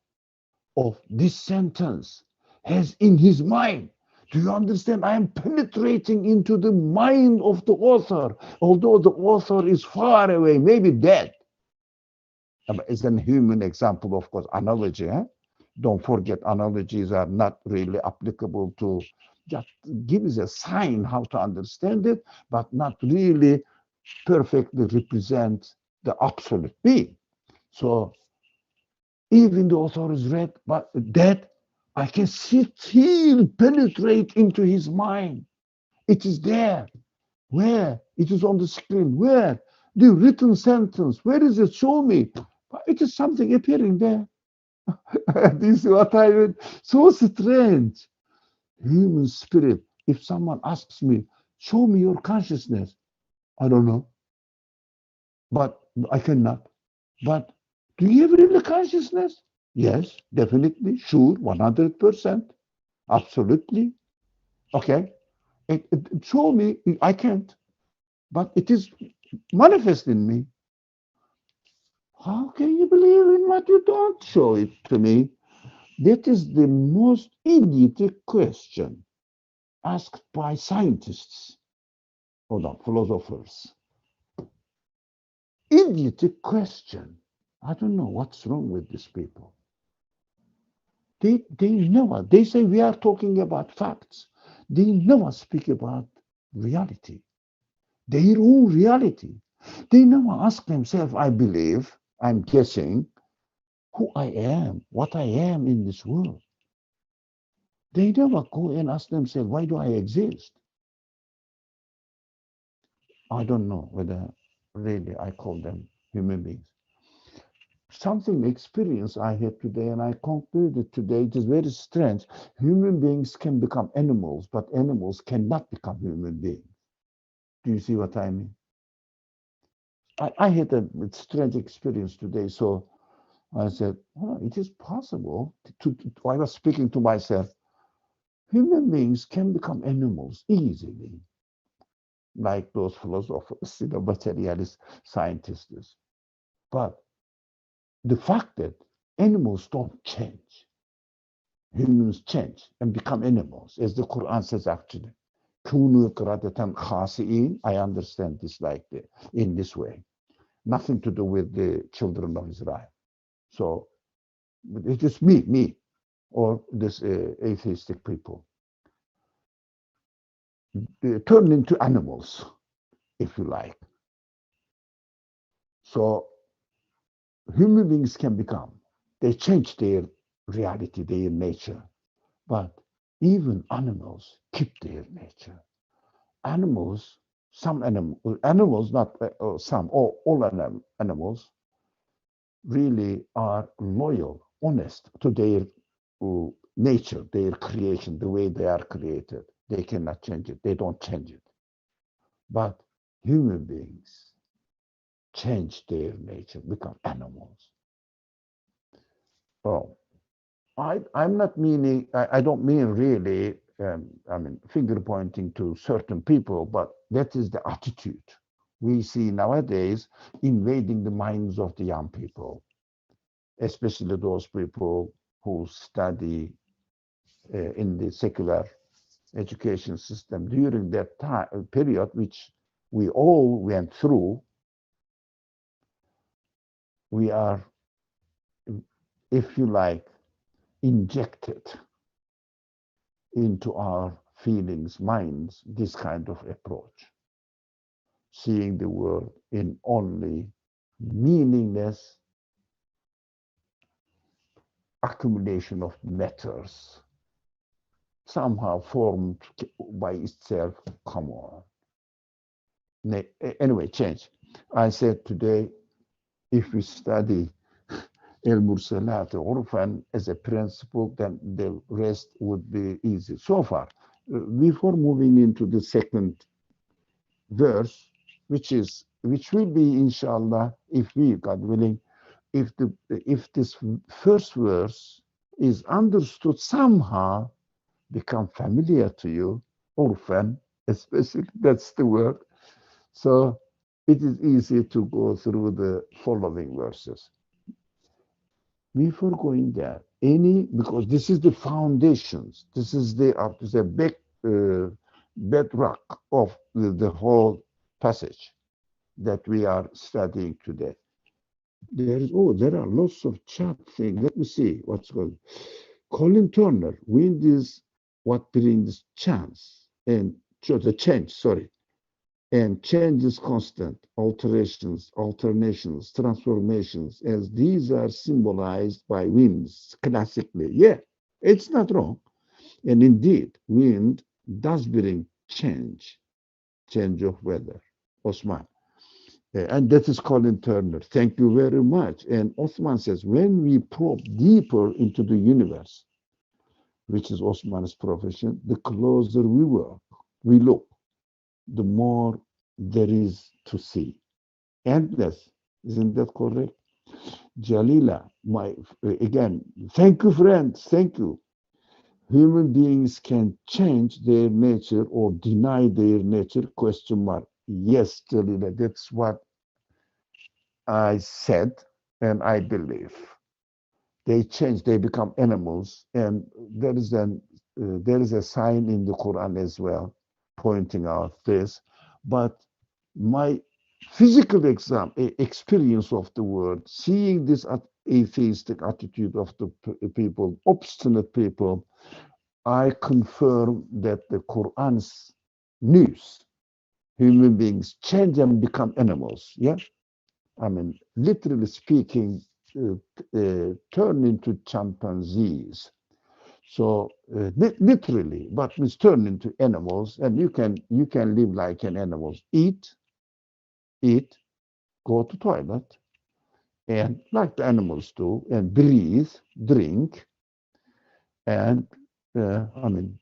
of this sentence has in his mind. Do you understand? I am penetrating into the mind of the author, although the author is far away, maybe dead. It's a human example, of course, analogy. Don't forget, analogies are not really applicable to, just gives a sign how to understand it, but not really perfectly represent the absolute being. So even the author is dead, I can still penetrate into his mind. It is there. Where? It is on the screen. Where? The written sentence. Where is it? Show me. It is something appearing there. This is what I mean. So strange. Human spirit. If someone asks me, show me your consciousness, I don't know. But I cannot. But do you have really consciousness? Yes, definitely, sure, 100%. Absolutely. Okay. Show me, I can't. But it is manifest in me. How can you believe in what you don't show it to me? That is the most idiotic question asked by scientists, or not, philosophers. Idiotic question. I don't know what's wrong with these people. They never, they say we are talking about facts. They never speak about reality, their own reality. They never ask themselves, I believe, I'm guessing, who I am, what I am in this world. They never go and ask themselves, why do I exist? I don't know whether really I call them human beings. Something experience I had today, and I concluded today, it is very strange. Human beings can become animals, but animals cannot become human beings. Do you see what I mean? I had a strange experience today, so I said, oh, it is possible I was speaking to myself, human beings can become animals easily, like those philosophers, materialist scientists. But the fact that animals don't change, humans change and become animals, as the Quran says actually. كونوا قردة خاسئين. I understand this like in this way. Nothing to do with the children of Israel. So it is me, or this atheistic people. They turn into animals, if you like. So human beings can become, they change their reality, their nature. But even animals keep their nature. Animals, some animals, not some, all animals really are loyal, honest to their nature, their creation, the way they are created. They cannot change it. They don't change it. But human beings change their nature, become animals. Oh, I'm not meaning, I don't mean really, I mean, finger pointing to certain people, but that is the attitude we see nowadays invading the minds of the young people, especially those people who study in the secular education system during that time period, which we all went through. We are, if you like, injected into our feelings, minds, this kind of approach, seeing the world in only meaningless accumulation of matters, somehow formed by itself. Come on. Anyway, change. I said today, if we study Mursalat Urfan as a principle, then the rest would be easy. So far, before moving into the second verse, which will be, inshallah, if we, God willing, if this first verse is understood somehow, become familiar to you, Urfan, especially, that's the word. So it is easy to go through the following verses. Before going there, because this is the foundations, this is the bedrock of the whole passage that we are studying today. There are lots of chat things. Let me see what's going. Colin Turner, wind is what brings chance and the change, sorry. And change is constant, alterations, alternations, transformations, as these are symbolized by winds classically. Yeah, it's not wrong. And indeed, wind does bring change of weather. Osman. And that is Colin Turner. Thank you very much. And Osman says, when we probe deeper into the universe, which is Osman's profession, the closer we look, the more there is to see. Endless. Isn't that correct? Jalila, again, thank you, friends. Thank you. Human beings can change their nature or deny their nature, question mark. Yes, Jalila, that's what I said, and I believe. They change, they become animals, and there is a sign in the Quran as well, pointing out this. But my physical experience of the world, seeing this atheistic attitude of the people, obstinate people, I confirm that the Quran's news, human beings change and become animals. Yeah, I mean, literally speaking, turn into chimpanzees. So literally, but means turn into animals, and you can live like an animal. Eat, go to toilet, and like the animals do, and breathe, drink, and I mean,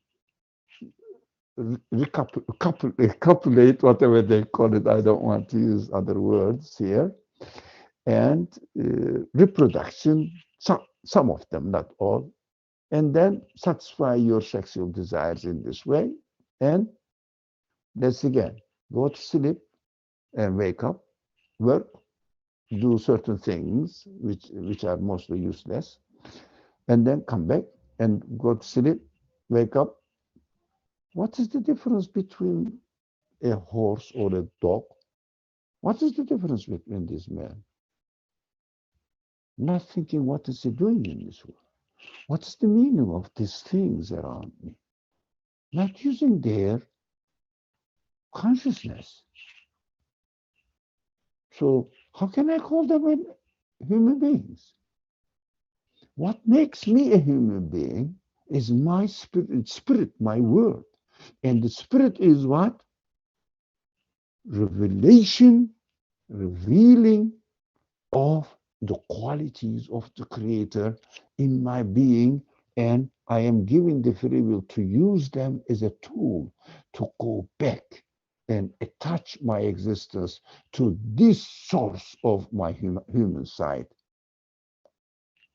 recapitulate, whatever they call it. I don't want to use other words here. And reproduction, some of them, not all. And then satisfy your sexual desires in this way. And let's again go to sleep and wake up, work, do certain things which are mostly useless, and then come back and go to sleep, wake up, What is the difference between a horse or a dog? What is the difference between these men? Not thinking, what is he doing in this world? What's the meaning of these things around me? Not using their consciousness. So how can I call them human beings? What makes me a human being is my spirit, my word. And the spirit is what? Revelation, revealing of the qualities of the Creator in my being, and I am given the free will to use them as a tool to go back and attach my existence to this source of my human side.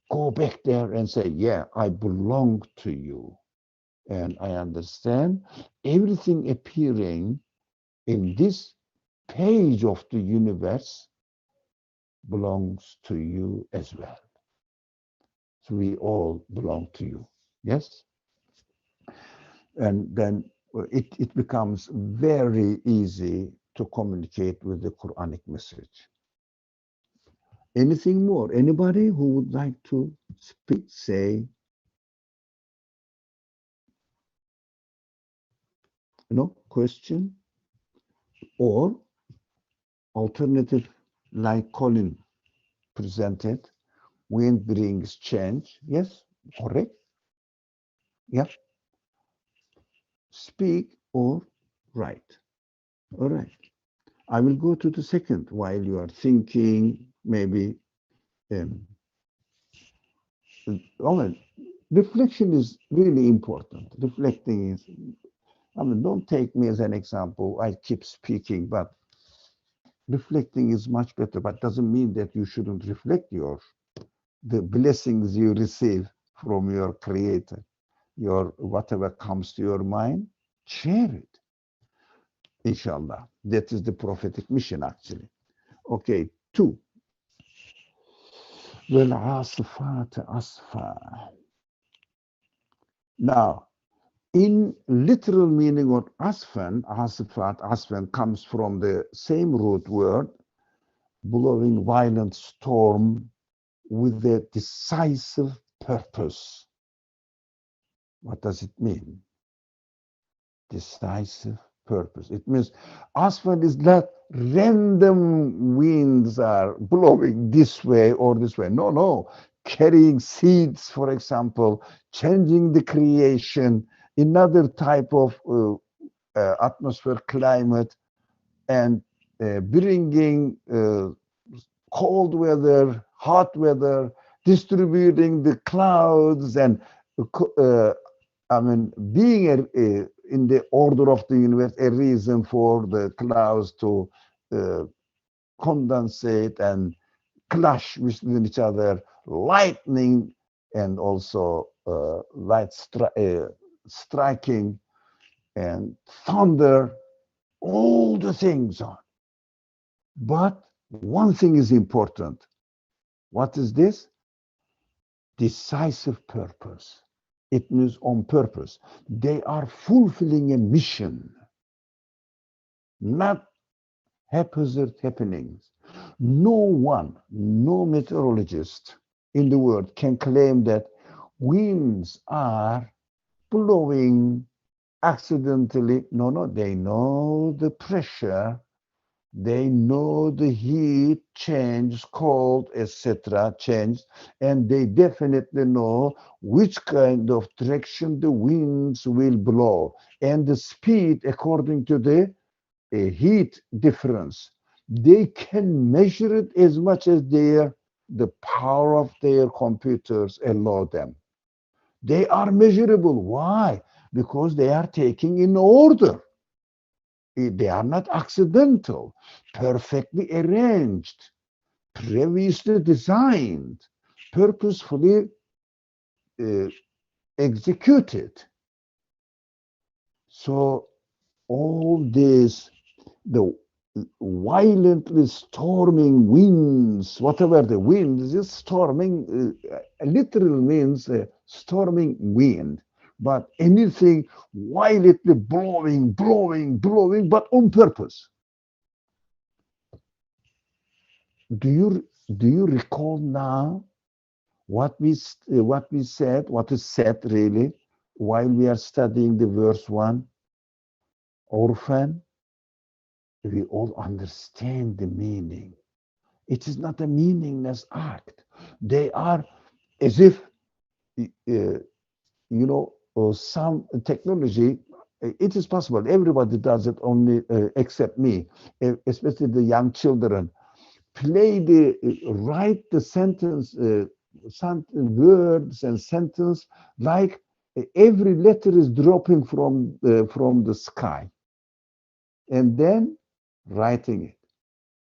Go back there and say, yeah, I belong to you. And I understand everything appearing in this page of the universe belongs to you as well. So we all belong to you. Yes? And then it becomes very easy to communicate with the Quranic message. Anything more? Anybody who would like to speak, say, question? Or alternative, like Colin presented, wind brings change. Yes, correct. Yeah. Speak or write. All right. I will go to the second while you are thinking, maybe. Reflection is really important. Reflecting is, don't take me as an example. I keep speaking, but reflecting is much better, but doesn't mean that you shouldn't reflect the blessings you receive from your creator, your whatever comes to your mind, share it. Inshallah. That is the prophetic mission, actually. Okay, 2. وَالْعَاصِفَاتِ عَصْفًا. Now, in literal meaning of asfan, asfan comes from the same root word, blowing violent storm with a decisive purpose. What does it mean? Decisive purpose. It means asfan is not random winds are blowing this way or this way. No. Carrying seeds, for example, changing the creation, another type of atmosphere, climate, and bringing cold weather, hot weather, distributing the clouds, and being in the order of the universe, a reason for the clouds to condensate and clash with each other, lightning, and also light striking, and thunder, all the things on. But one thing is important. What is this? Decisive purpose. It means on purpose. They are fulfilling a mission, not haphazard happenings. No one, no meteorologist in the world can claim that winds are blowing accidentally. No, they know the pressure, they know the heat change, cold, etc. change, and they definitely know which kind of direction the winds will blow and the speed according to the heat difference. They can measure it as much as the power of their computers allow them. They are measurable. Why? Because they are taking in order. They are not accidental, perfectly arranged, previously designed, purposefully executed. So all this, the violently storming winds, whatever the wind is, storming literally means storming wind, but anything violently blowing, blowing, blowing, but on purpose. Do you recall now what we said, what is said really, while we are studying the verse 1? Orphan, we all understand the meaning. It is not a meaningless act. They are as if, some technology, it is possible. Everybody does it only except me, especially the young children. Write the sentence, some words and sentence like every letter is dropping from the sky, and then writing it,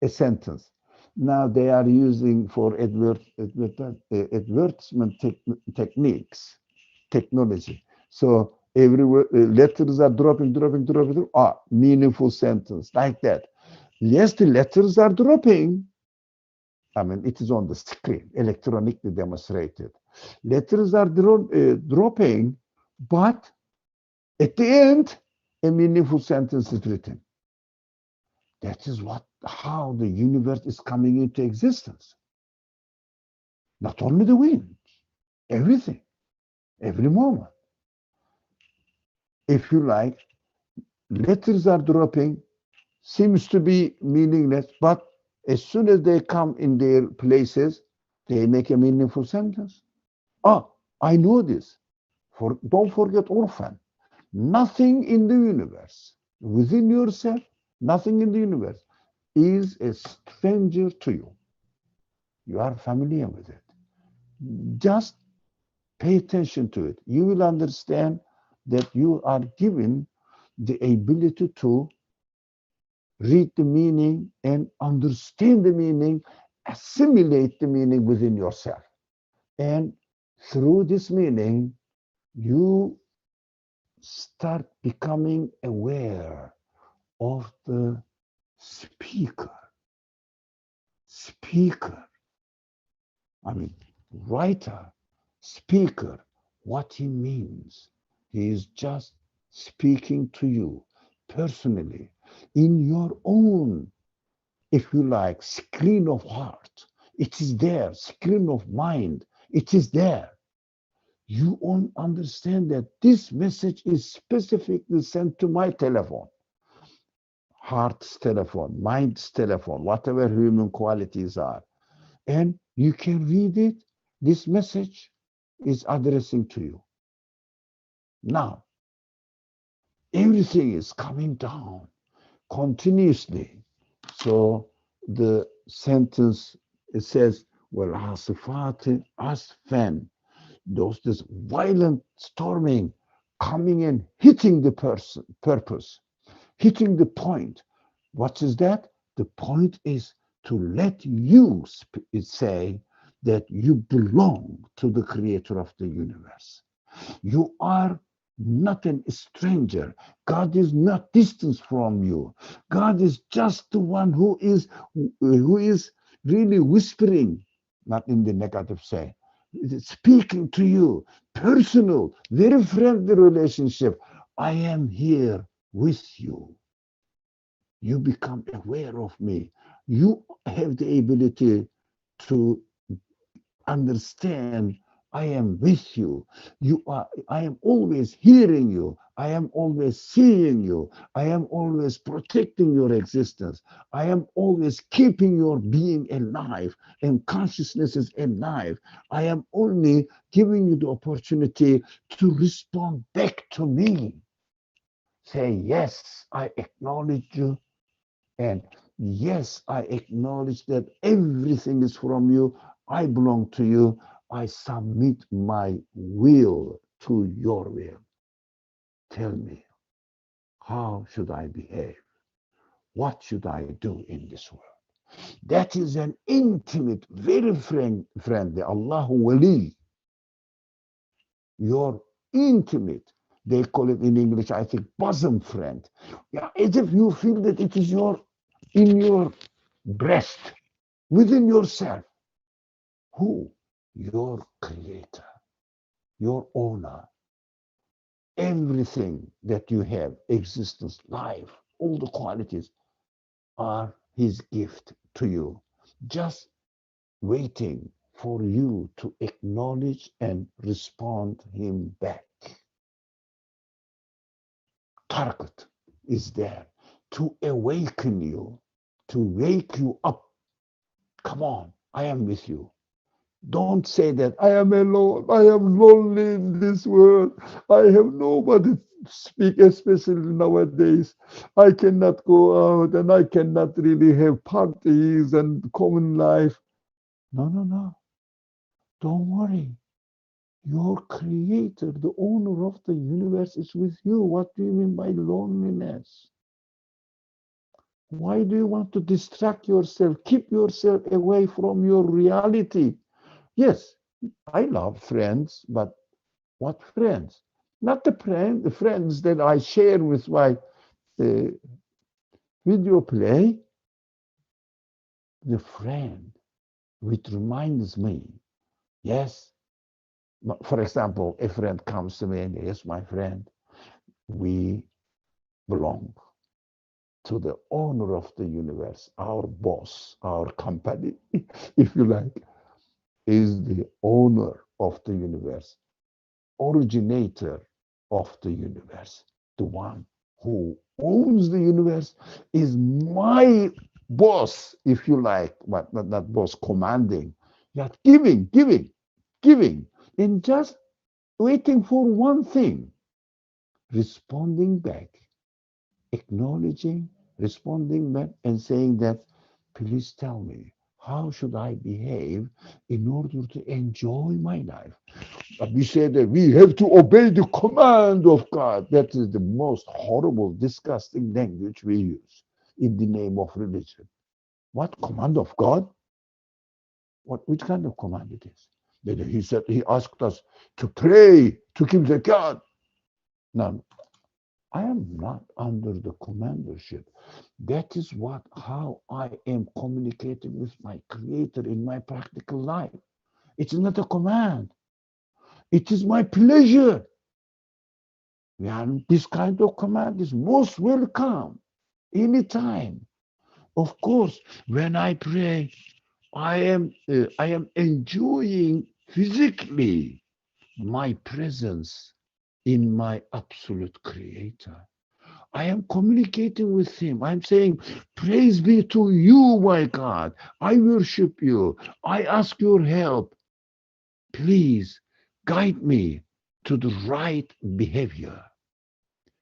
a sentence. Now they are using for advertisement techniques, technology. So every letters are dropping, dropping, dropping. Meaningful sentence like that. Yes, the letters are dropping. I mean, it is on the screen, electronically demonstrated. Letters are dropping, but at the end, a meaningful sentence is written. That is how the universe is coming into existence. Not only the wind, everything, every moment. If you like, letters are dropping, seems to be meaningless, but as soon as they come in their places, they make a meaningful sentence. I know this. Don't forget orphan. Nothing in the universe, within yourself, nothing in the universe is a stranger to you. You are familiar with it. Just pay attention to it. You will understand that you are given the ability to read the meaning and understand the meaning, assimilate the meaning within yourself. And through this meaning, you start becoming aware of the speaker. Speaker. I mean, writer, speaker, what he means. He is just speaking to you personally in your own, if you like, screen of heart. It is there, screen of mind. It is there. You won't understand that this message is specifically sent to my telephone, heart's telephone, mind's telephone, whatever human qualities are. And you can read it. This message is addressing to you. Now, everything is coming down continuously. So the sentence, it says, well, asifati asfan. This violent storming coming and hitting the purpose, hitting the point. What is that? The point is to let you say that you belong to the creator of the universe. You are not a stranger. God is not distant from you. God is just the one who is really whispering, not in the negative say, speaking to you, personal, very friendly relationship. I am here with you. You become aware of me. You have the ability to understand I am with you. I am always hearing you. I am always seeing you. I am always protecting your existence. I am always keeping your being alive and consciousness is alive. I am only giving you the opportunity to respond back to me. Say, yes, I acknowledge you. And yes, I acknowledge that everything is from you. I belong to you. I submit my will to your will. Tell me, how should I behave? What should I do in this world? That is an intimate, very friendly, Allahu Wali. Your intimate, they call it in English, I think, bosom friend. Yeah, as if you feel that it is in your breast, within yourself. Who? Your creator, your owner, Everything that you have, existence, life, all the qualities are his gift to you. Just waiting for you to acknowledge and respond him back. Target is there to awaken you, to wake you up. Come on, I am with you. Don't say that I am alone, I am lonely in this world, I have nobody to speak, especially nowadays. I cannot go out and I cannot really have parties and common life. No, no, no. Don't worry. Your creator, the owner of the universe, is with you. What do you mean by loneliness? Why do you want to distract yourself? Keep yourself away from your reality. Yes, I love friends, but what friends? Not the friends that I share with my uh, video play. The friend which reminds me, yes, for example, a friend comes to me and, yes, my friend, we belong to the owner of the universe, our boss, our company, if you like, is the owner of the universe, originator of the universe. The one who owns the universe is my boss, if you like, but not boss commanding. You're giving, and just waiting for one thing, responding back, acknowledging, responding back, and saying that, please tell me, how should I behave in order to enjoy my life? But we say that we have to obey the command of God. That is the most horrible, disgusting language we use in the name of religion. What command of God? Which kind of command it is? That he said he asked us to pray, to keep the God. No, I am not under the commandership. That is how I am communicating with my Creator in my practical life. It's not a command. It is my pleasure. And this kind of command is most welcome anytime. Of course, when I pray, I am enjoying physically my presence in my absolute Creator. I am communicating with him. I'm saying, praise be to you, my God. I worship you. I ask your help. Please guide me to the right behavior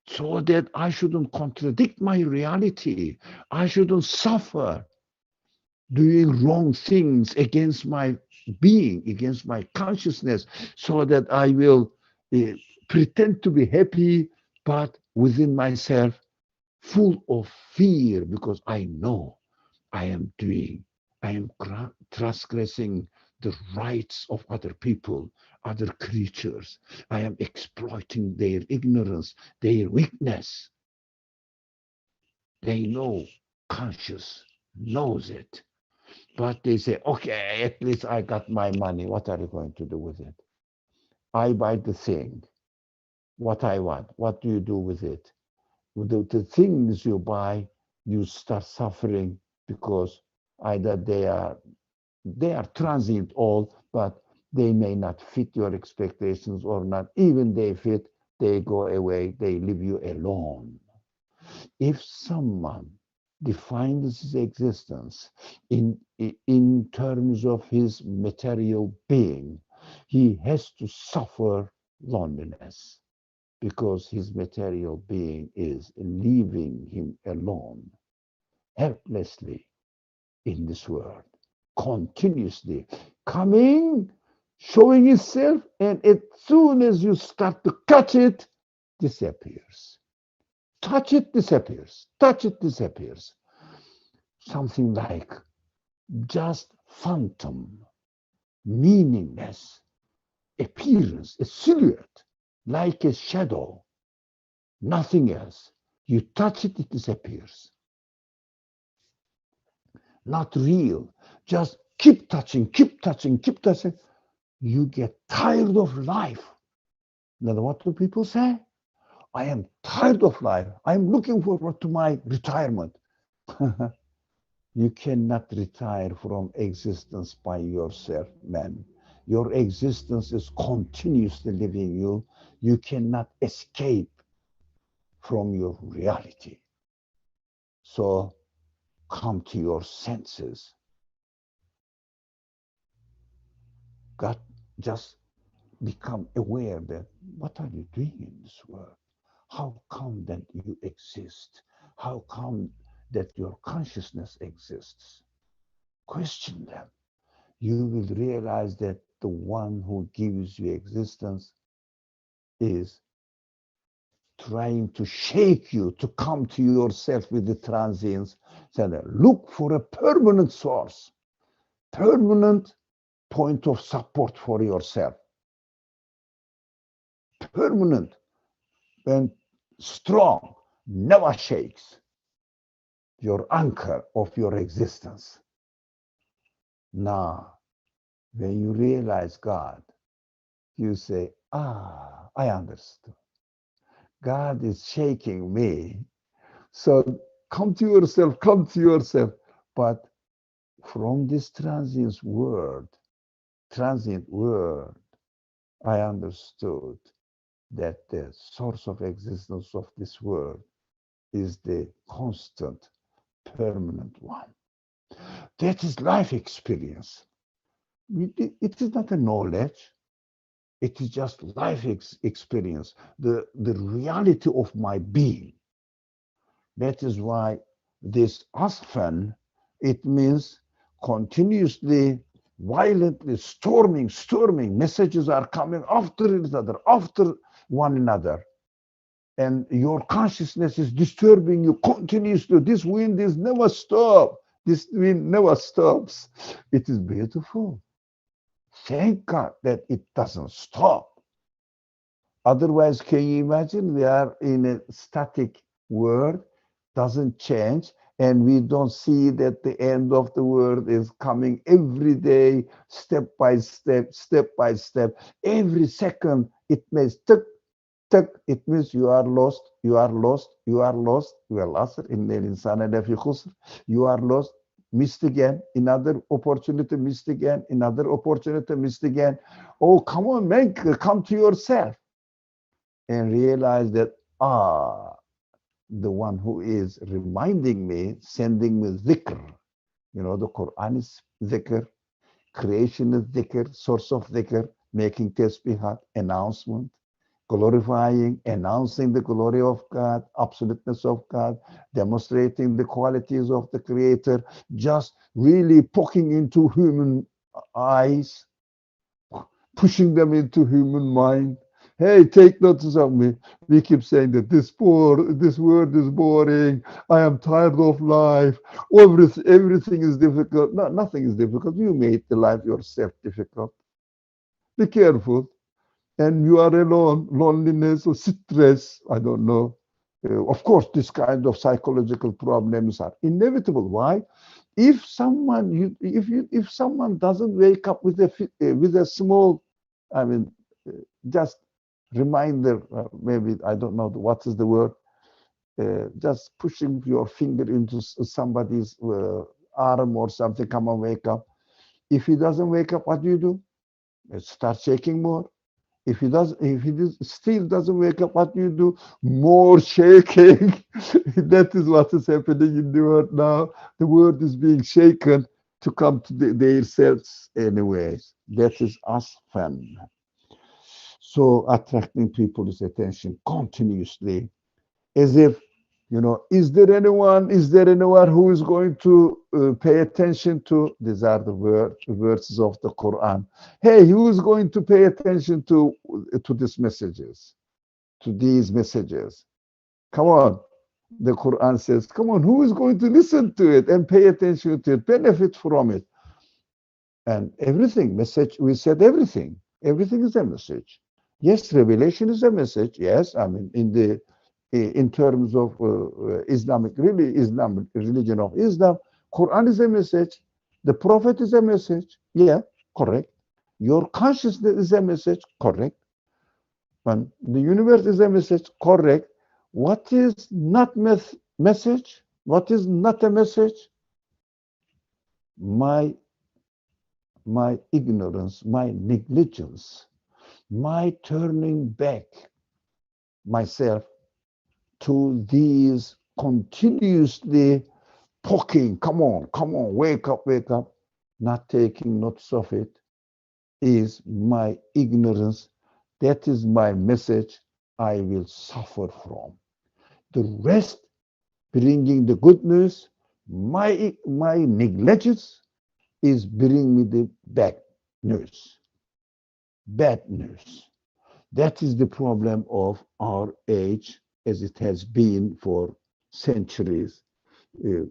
so that I shouldn't contradict my reality. I shouldn't suffer doing wrong things against my being, against my consciousness, so that I will pretend to be happy, but within myself, full of fear, because I know I am transgressing the rights of other people, other creatures. I am exploiting their ignorance, their weakness. They know, conscious knows it. But they say, okay, at least I got my money. What are you going to do with it? I buy the thing, what I want. What do you do with it? The things you buy, you start suffering because either they are transient all, but they may not fit your expectations or not. Even they fit, they go away, they leave you alone. If someone defines his existence in terms of his material being, he has to suffer loneliness because his material being is leaving him alone, helplessly in this world, continuously coming, showing itself, and as soon as you start to catch it, disappears. Touch it, disappears. Touch it, disappears. Something like just phantom, meaningless appearance, a silhouette, like a shadow, nothing else. You touch it, it disappears. Not real. Just keep touching, keep touching, keep touching. You get tired of life. Now, what do people say? I am tired of life. I'm looking forward to my retirement. You cannot retire from existence by yourself, man. Your existence is continuously living you. You cannot escape from your reality. So come to your senses. God, just become aware that what are you doing in this world? How come that you exist? How come that your consciousness exists? Question them. You will realize that the one who gives you existence is trying to shake you to come to yourself with the transience. So look for a permanent source, permanent point of support for yourself, permanent and strong, never shakes, your anchor of your existence. Now, when you realize God, you say, I understood. God is shaking me. So come to yourself, come to yourself. But from this transient word, I understood that the source of existence of this world is the constant, permanent one. That is life experience. It is not a knowledge. It is just life experience, the reality of my being. That is why this asfan, it means continuously, violently storming. Messages are coming after each other, after one another. And your consciousness is disturbing you continuously. This wind is never stop. This wind never stops. It is beautiful. Thank God that it doesn't stop. Otherwise, can you imagine we are in a static world, doesn't change, and we don't see that the end of the world is coming every day, step by step. Every second, it may tick, tick. It means you are lost. You are lost. In the insan lafi khusr. You are lost. Missed again. Another opportunity. Missed again. Another opportunity. Missed again. Oh, come on, man, come to yourself and realize that, the one who is reminding me, sending me dhikr. You know, the Qur'an is dhikr, creation is dhikr, source of dhikr, making tasbihat, announcement, glorifying, announcing the glory of God, absoluteness of God, demonstrating the qualities of the Creator, just really poking into human eyes, pushing them into human mind. Hey, take notice of me. We keep saying that this word is boring. I am tired of life. Everything is difficult. No, nothing is difficult. You made the life yourself difficult. Be careful. And you are alone, loneliness or stress, I don't know. Of course, this kind of psychological problems are inevitable. Why? If someone doesn't wake up with a small, just reminder, maybe I don't know what is the word, just pushing your finger into somebody's arm or something, come and wake up. If he doesn't wake up, what do? Start shaking more. If he still doesn't wake up, what do? More shaking. That is what is happening in the world now. The world is being shaken to come to their selves anyways. That is us fun. So attracting people's attention continuously, as if, is there anyone who is going to pay attention to? These are the verses of the Quran. Hey, who is going to pay attention to these messages? Come on. The Quran says, come on, who is going to listen to it and pay attention to it, benefit from it? And everything, message, we said everything. Everything is a message. Yes, revelation is a message. Yes, in terms of religion of Islam, Quran is a message. The Prophet is a message. Yeah, correct. Your consciousness is a message. Correct. And the universe is a message, correct. What is not message? What is not a message? My ignorance, my negligence, my turning back myself to these continuously poking, come on, wake up, not taking notice of it, is my ignorance. That is my message I will suffer from. The rest, bringing the good news, my negligence is bringing me the bad news. Bad news. That is the problem of our age, as it has been for centuries. Uh,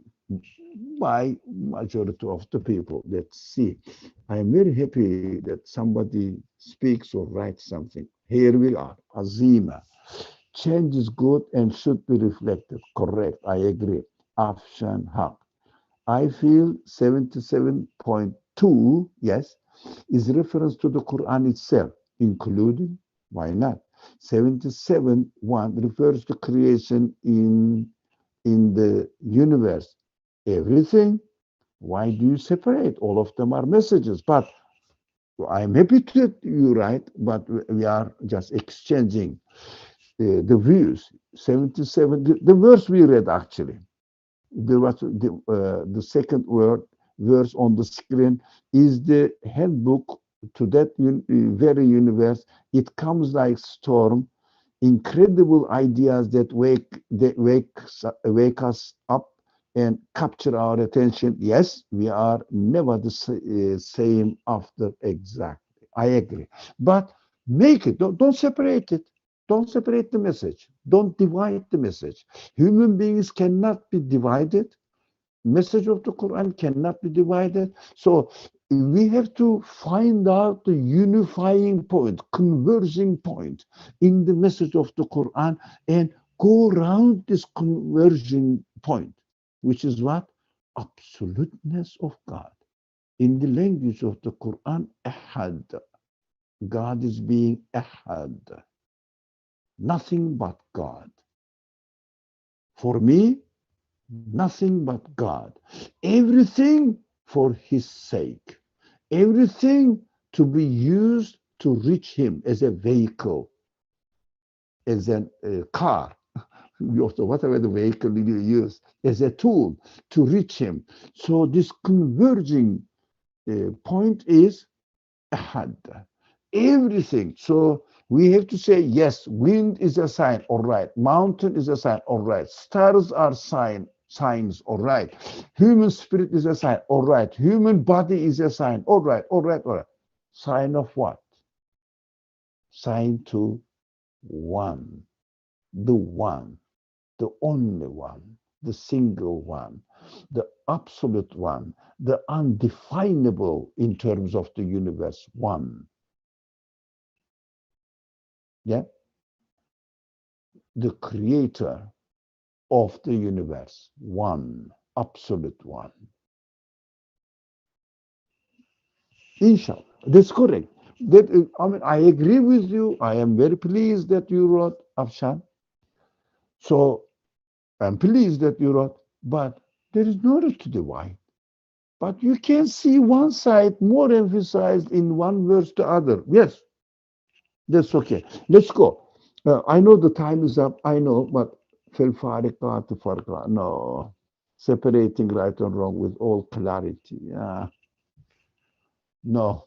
by majority of the people that see. I am very happy that somebody speaks or writes something. Here we are, Azima. Change is good and should be reflected. Correct, I agree. Afshan Haq. I feel 77.2, yes, is reference to the Quran itself, including, why not? 77.1 refers to creation in the universe. Everything. Why do you separate? All of them are messages. But I'm happy that you write, but we are just exchanging the views. 77, the verse we read actually. There was the second verse on the screen is the handbook to that very universe. It comes like storm, incredible ideas that wake us up and capture our attention. Yes, we are never the same after exactly. I agree, but make it. Don't separate it. Don't separate the message. Don't divide the message. Human beings cannot be divided. Message of the Quran cannot be divided. So we have to find out the unifying point, converging point in the message of the Quran and go around this converging point, which is what? Absoluteness of God. In the language of the Quran, ahad. God is being ahad. Nothing but God. For me, nothing but God. Everything for His sake. Everything to be used to reach Him as a vehicle, as a car, whatever the vehicle you use, as a tool to reach Him. So this converging point is ahad. Everything. So we have to say, yes, wind is a sign, all right. Mountain is a sign, all right. Stars are signs, all right. Human spirit is a sign, all right. Human body is a sign, all right, all right, all right. Sign of what? Sign to one, the only one, the single one, the absolute one, the undefinable in terms of the universe, one. Yeah, the creator of the universe, one, absolute one. Inshallah, that's correct. That is, I mean, I agree with you. I am very pleased that you wrote, Afshan. So I'm pleased that you wrote, but there is no need to divide. But you can see one side more emphasized in one verse to other. Yes, that's okay. Let's go. I know the time is up. I know, but no, separating right and wrong with all clarity. No,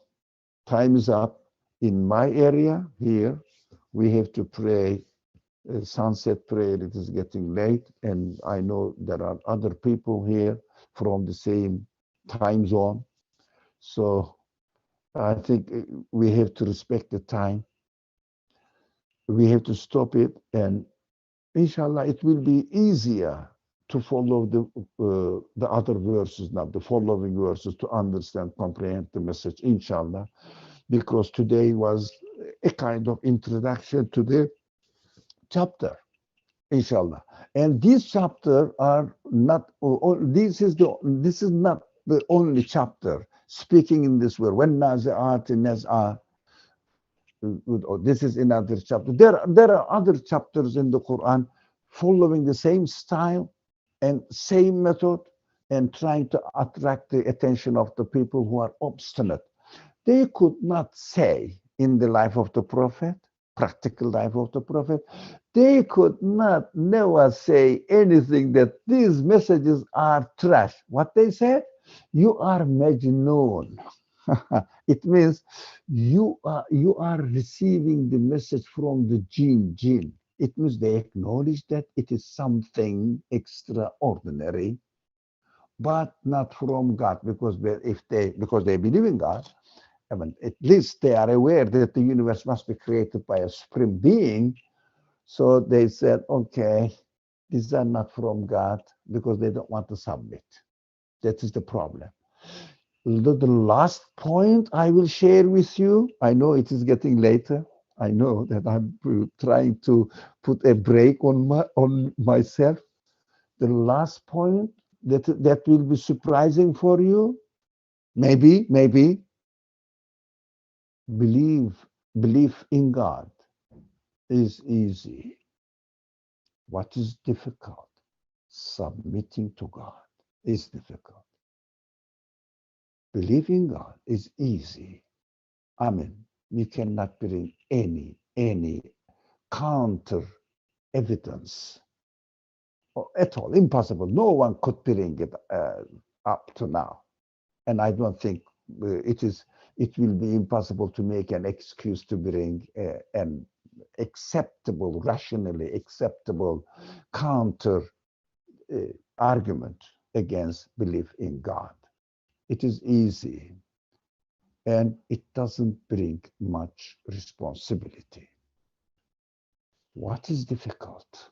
time is up. In my area here, we have to pray sunset prayer. It is getting late, and I know there are other people here from the same time zone. So I think we have to respect the time. We have to stop it, and inshallah, it will be easier to follow the other verses now, the following verses, to understand, comprehend the message, inshallah, because today was a kind of introduction to the chapter, inshallah. And these chapters are not, this is not the only chapter speaking in this way. When nazi'at naz'a, This is another chapter. There are other chapters in the Quran following the same style and same method and trying to attract the attention of the people who are obstinate. They could not say in the life of the Prophet, practical life of the Prophet, they could not never say anything that these messages are trash. What they said, you are Majnoon. It means you are receiving the message from the jinn. It means they acknowledge that it is something extraordinary, but not from God, because they believe in God. I mean, at least they are aware that the universe must be created by a supreme being. So they said, okay, these are not from God because they don't want to submit. That is the problem. The last point I will share with you, I know it is getting later. I know that I'm trying to put a break on myself. The last point that will be surprising for you, maybe, belief in God is easy. What is difficult? Submitting to God is difficult. Belief in God is easy. I mean, you cannot bring any counter evidence at all. Impossible. No one could bring it up to now, and I don't think it will be impossible to make an excuse to bring an acceptable, rationally acceptable counter argument against belief in God. It is easy, and it doesn't bring much responsibility. What is difficult?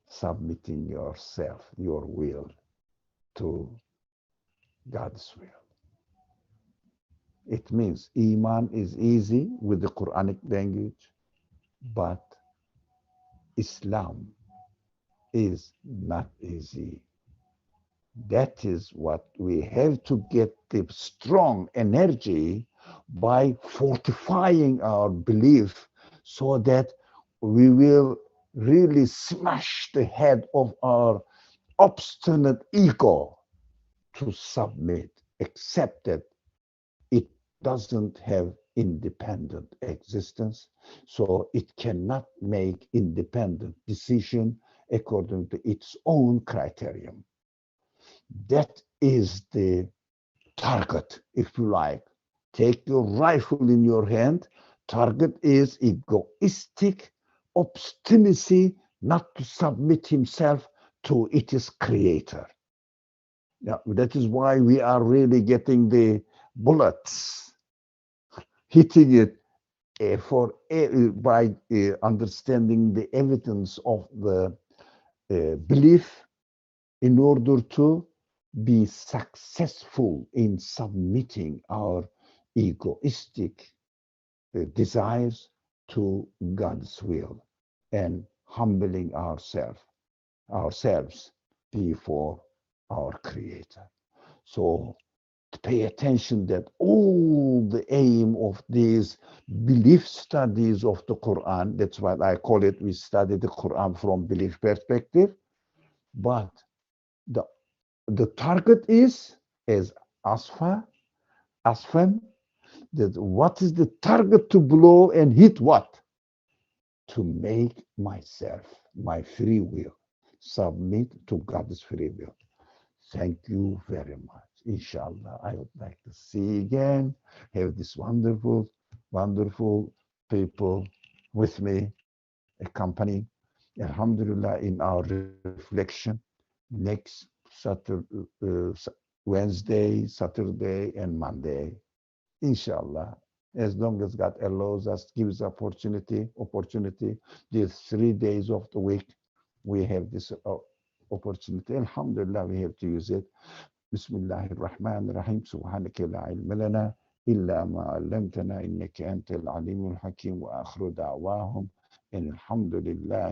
Submitting yourself, your will, to God's will. It means Iman is easy with the Quranic language, but Islam is not easy. That is what we have to get the strong energy by fortifying our belief so that we will really smash the head of our obstinate ego to submit, accept that it doesn't have independent existence, so it cannot make independent decision according to its own criterion. That is the target, if you like. Take your rifle in your hand. Target is egoistic obstinacy not to submit himself to its creator. Yeah, that is why we are really getting the bullets hitting it by understanding the evidence of the belief in order to be successful in submitting our egoistic desires to God's will and humbling ourselves before our Creator. So pay attention that all the aim of these belief studies of the Quran, that's what I call it, we study the Quran from belief perspective, but the target is, as Asfan, that what is the target to blow and hit what? To make myself, my free will, submit to God's free will. Thank you very much. Inshallah, I would like to see you again, have this wonderful, wonderful people with me, accompanying, Alhamdulillah, in our reflection next Wednesday, Saturday, and Monday. Inshallah, as long as God allows us, gives opportunity, these 3 days of the week, we have this opportunity. Alhamdulillah, we have to use it. Bismillah ar-Rahman ar-Rahim. Subhanaka la ilma lana illa ma 'allamtana innaka antal alimul hakim wa akhiru da'wahum and alhamdulillah.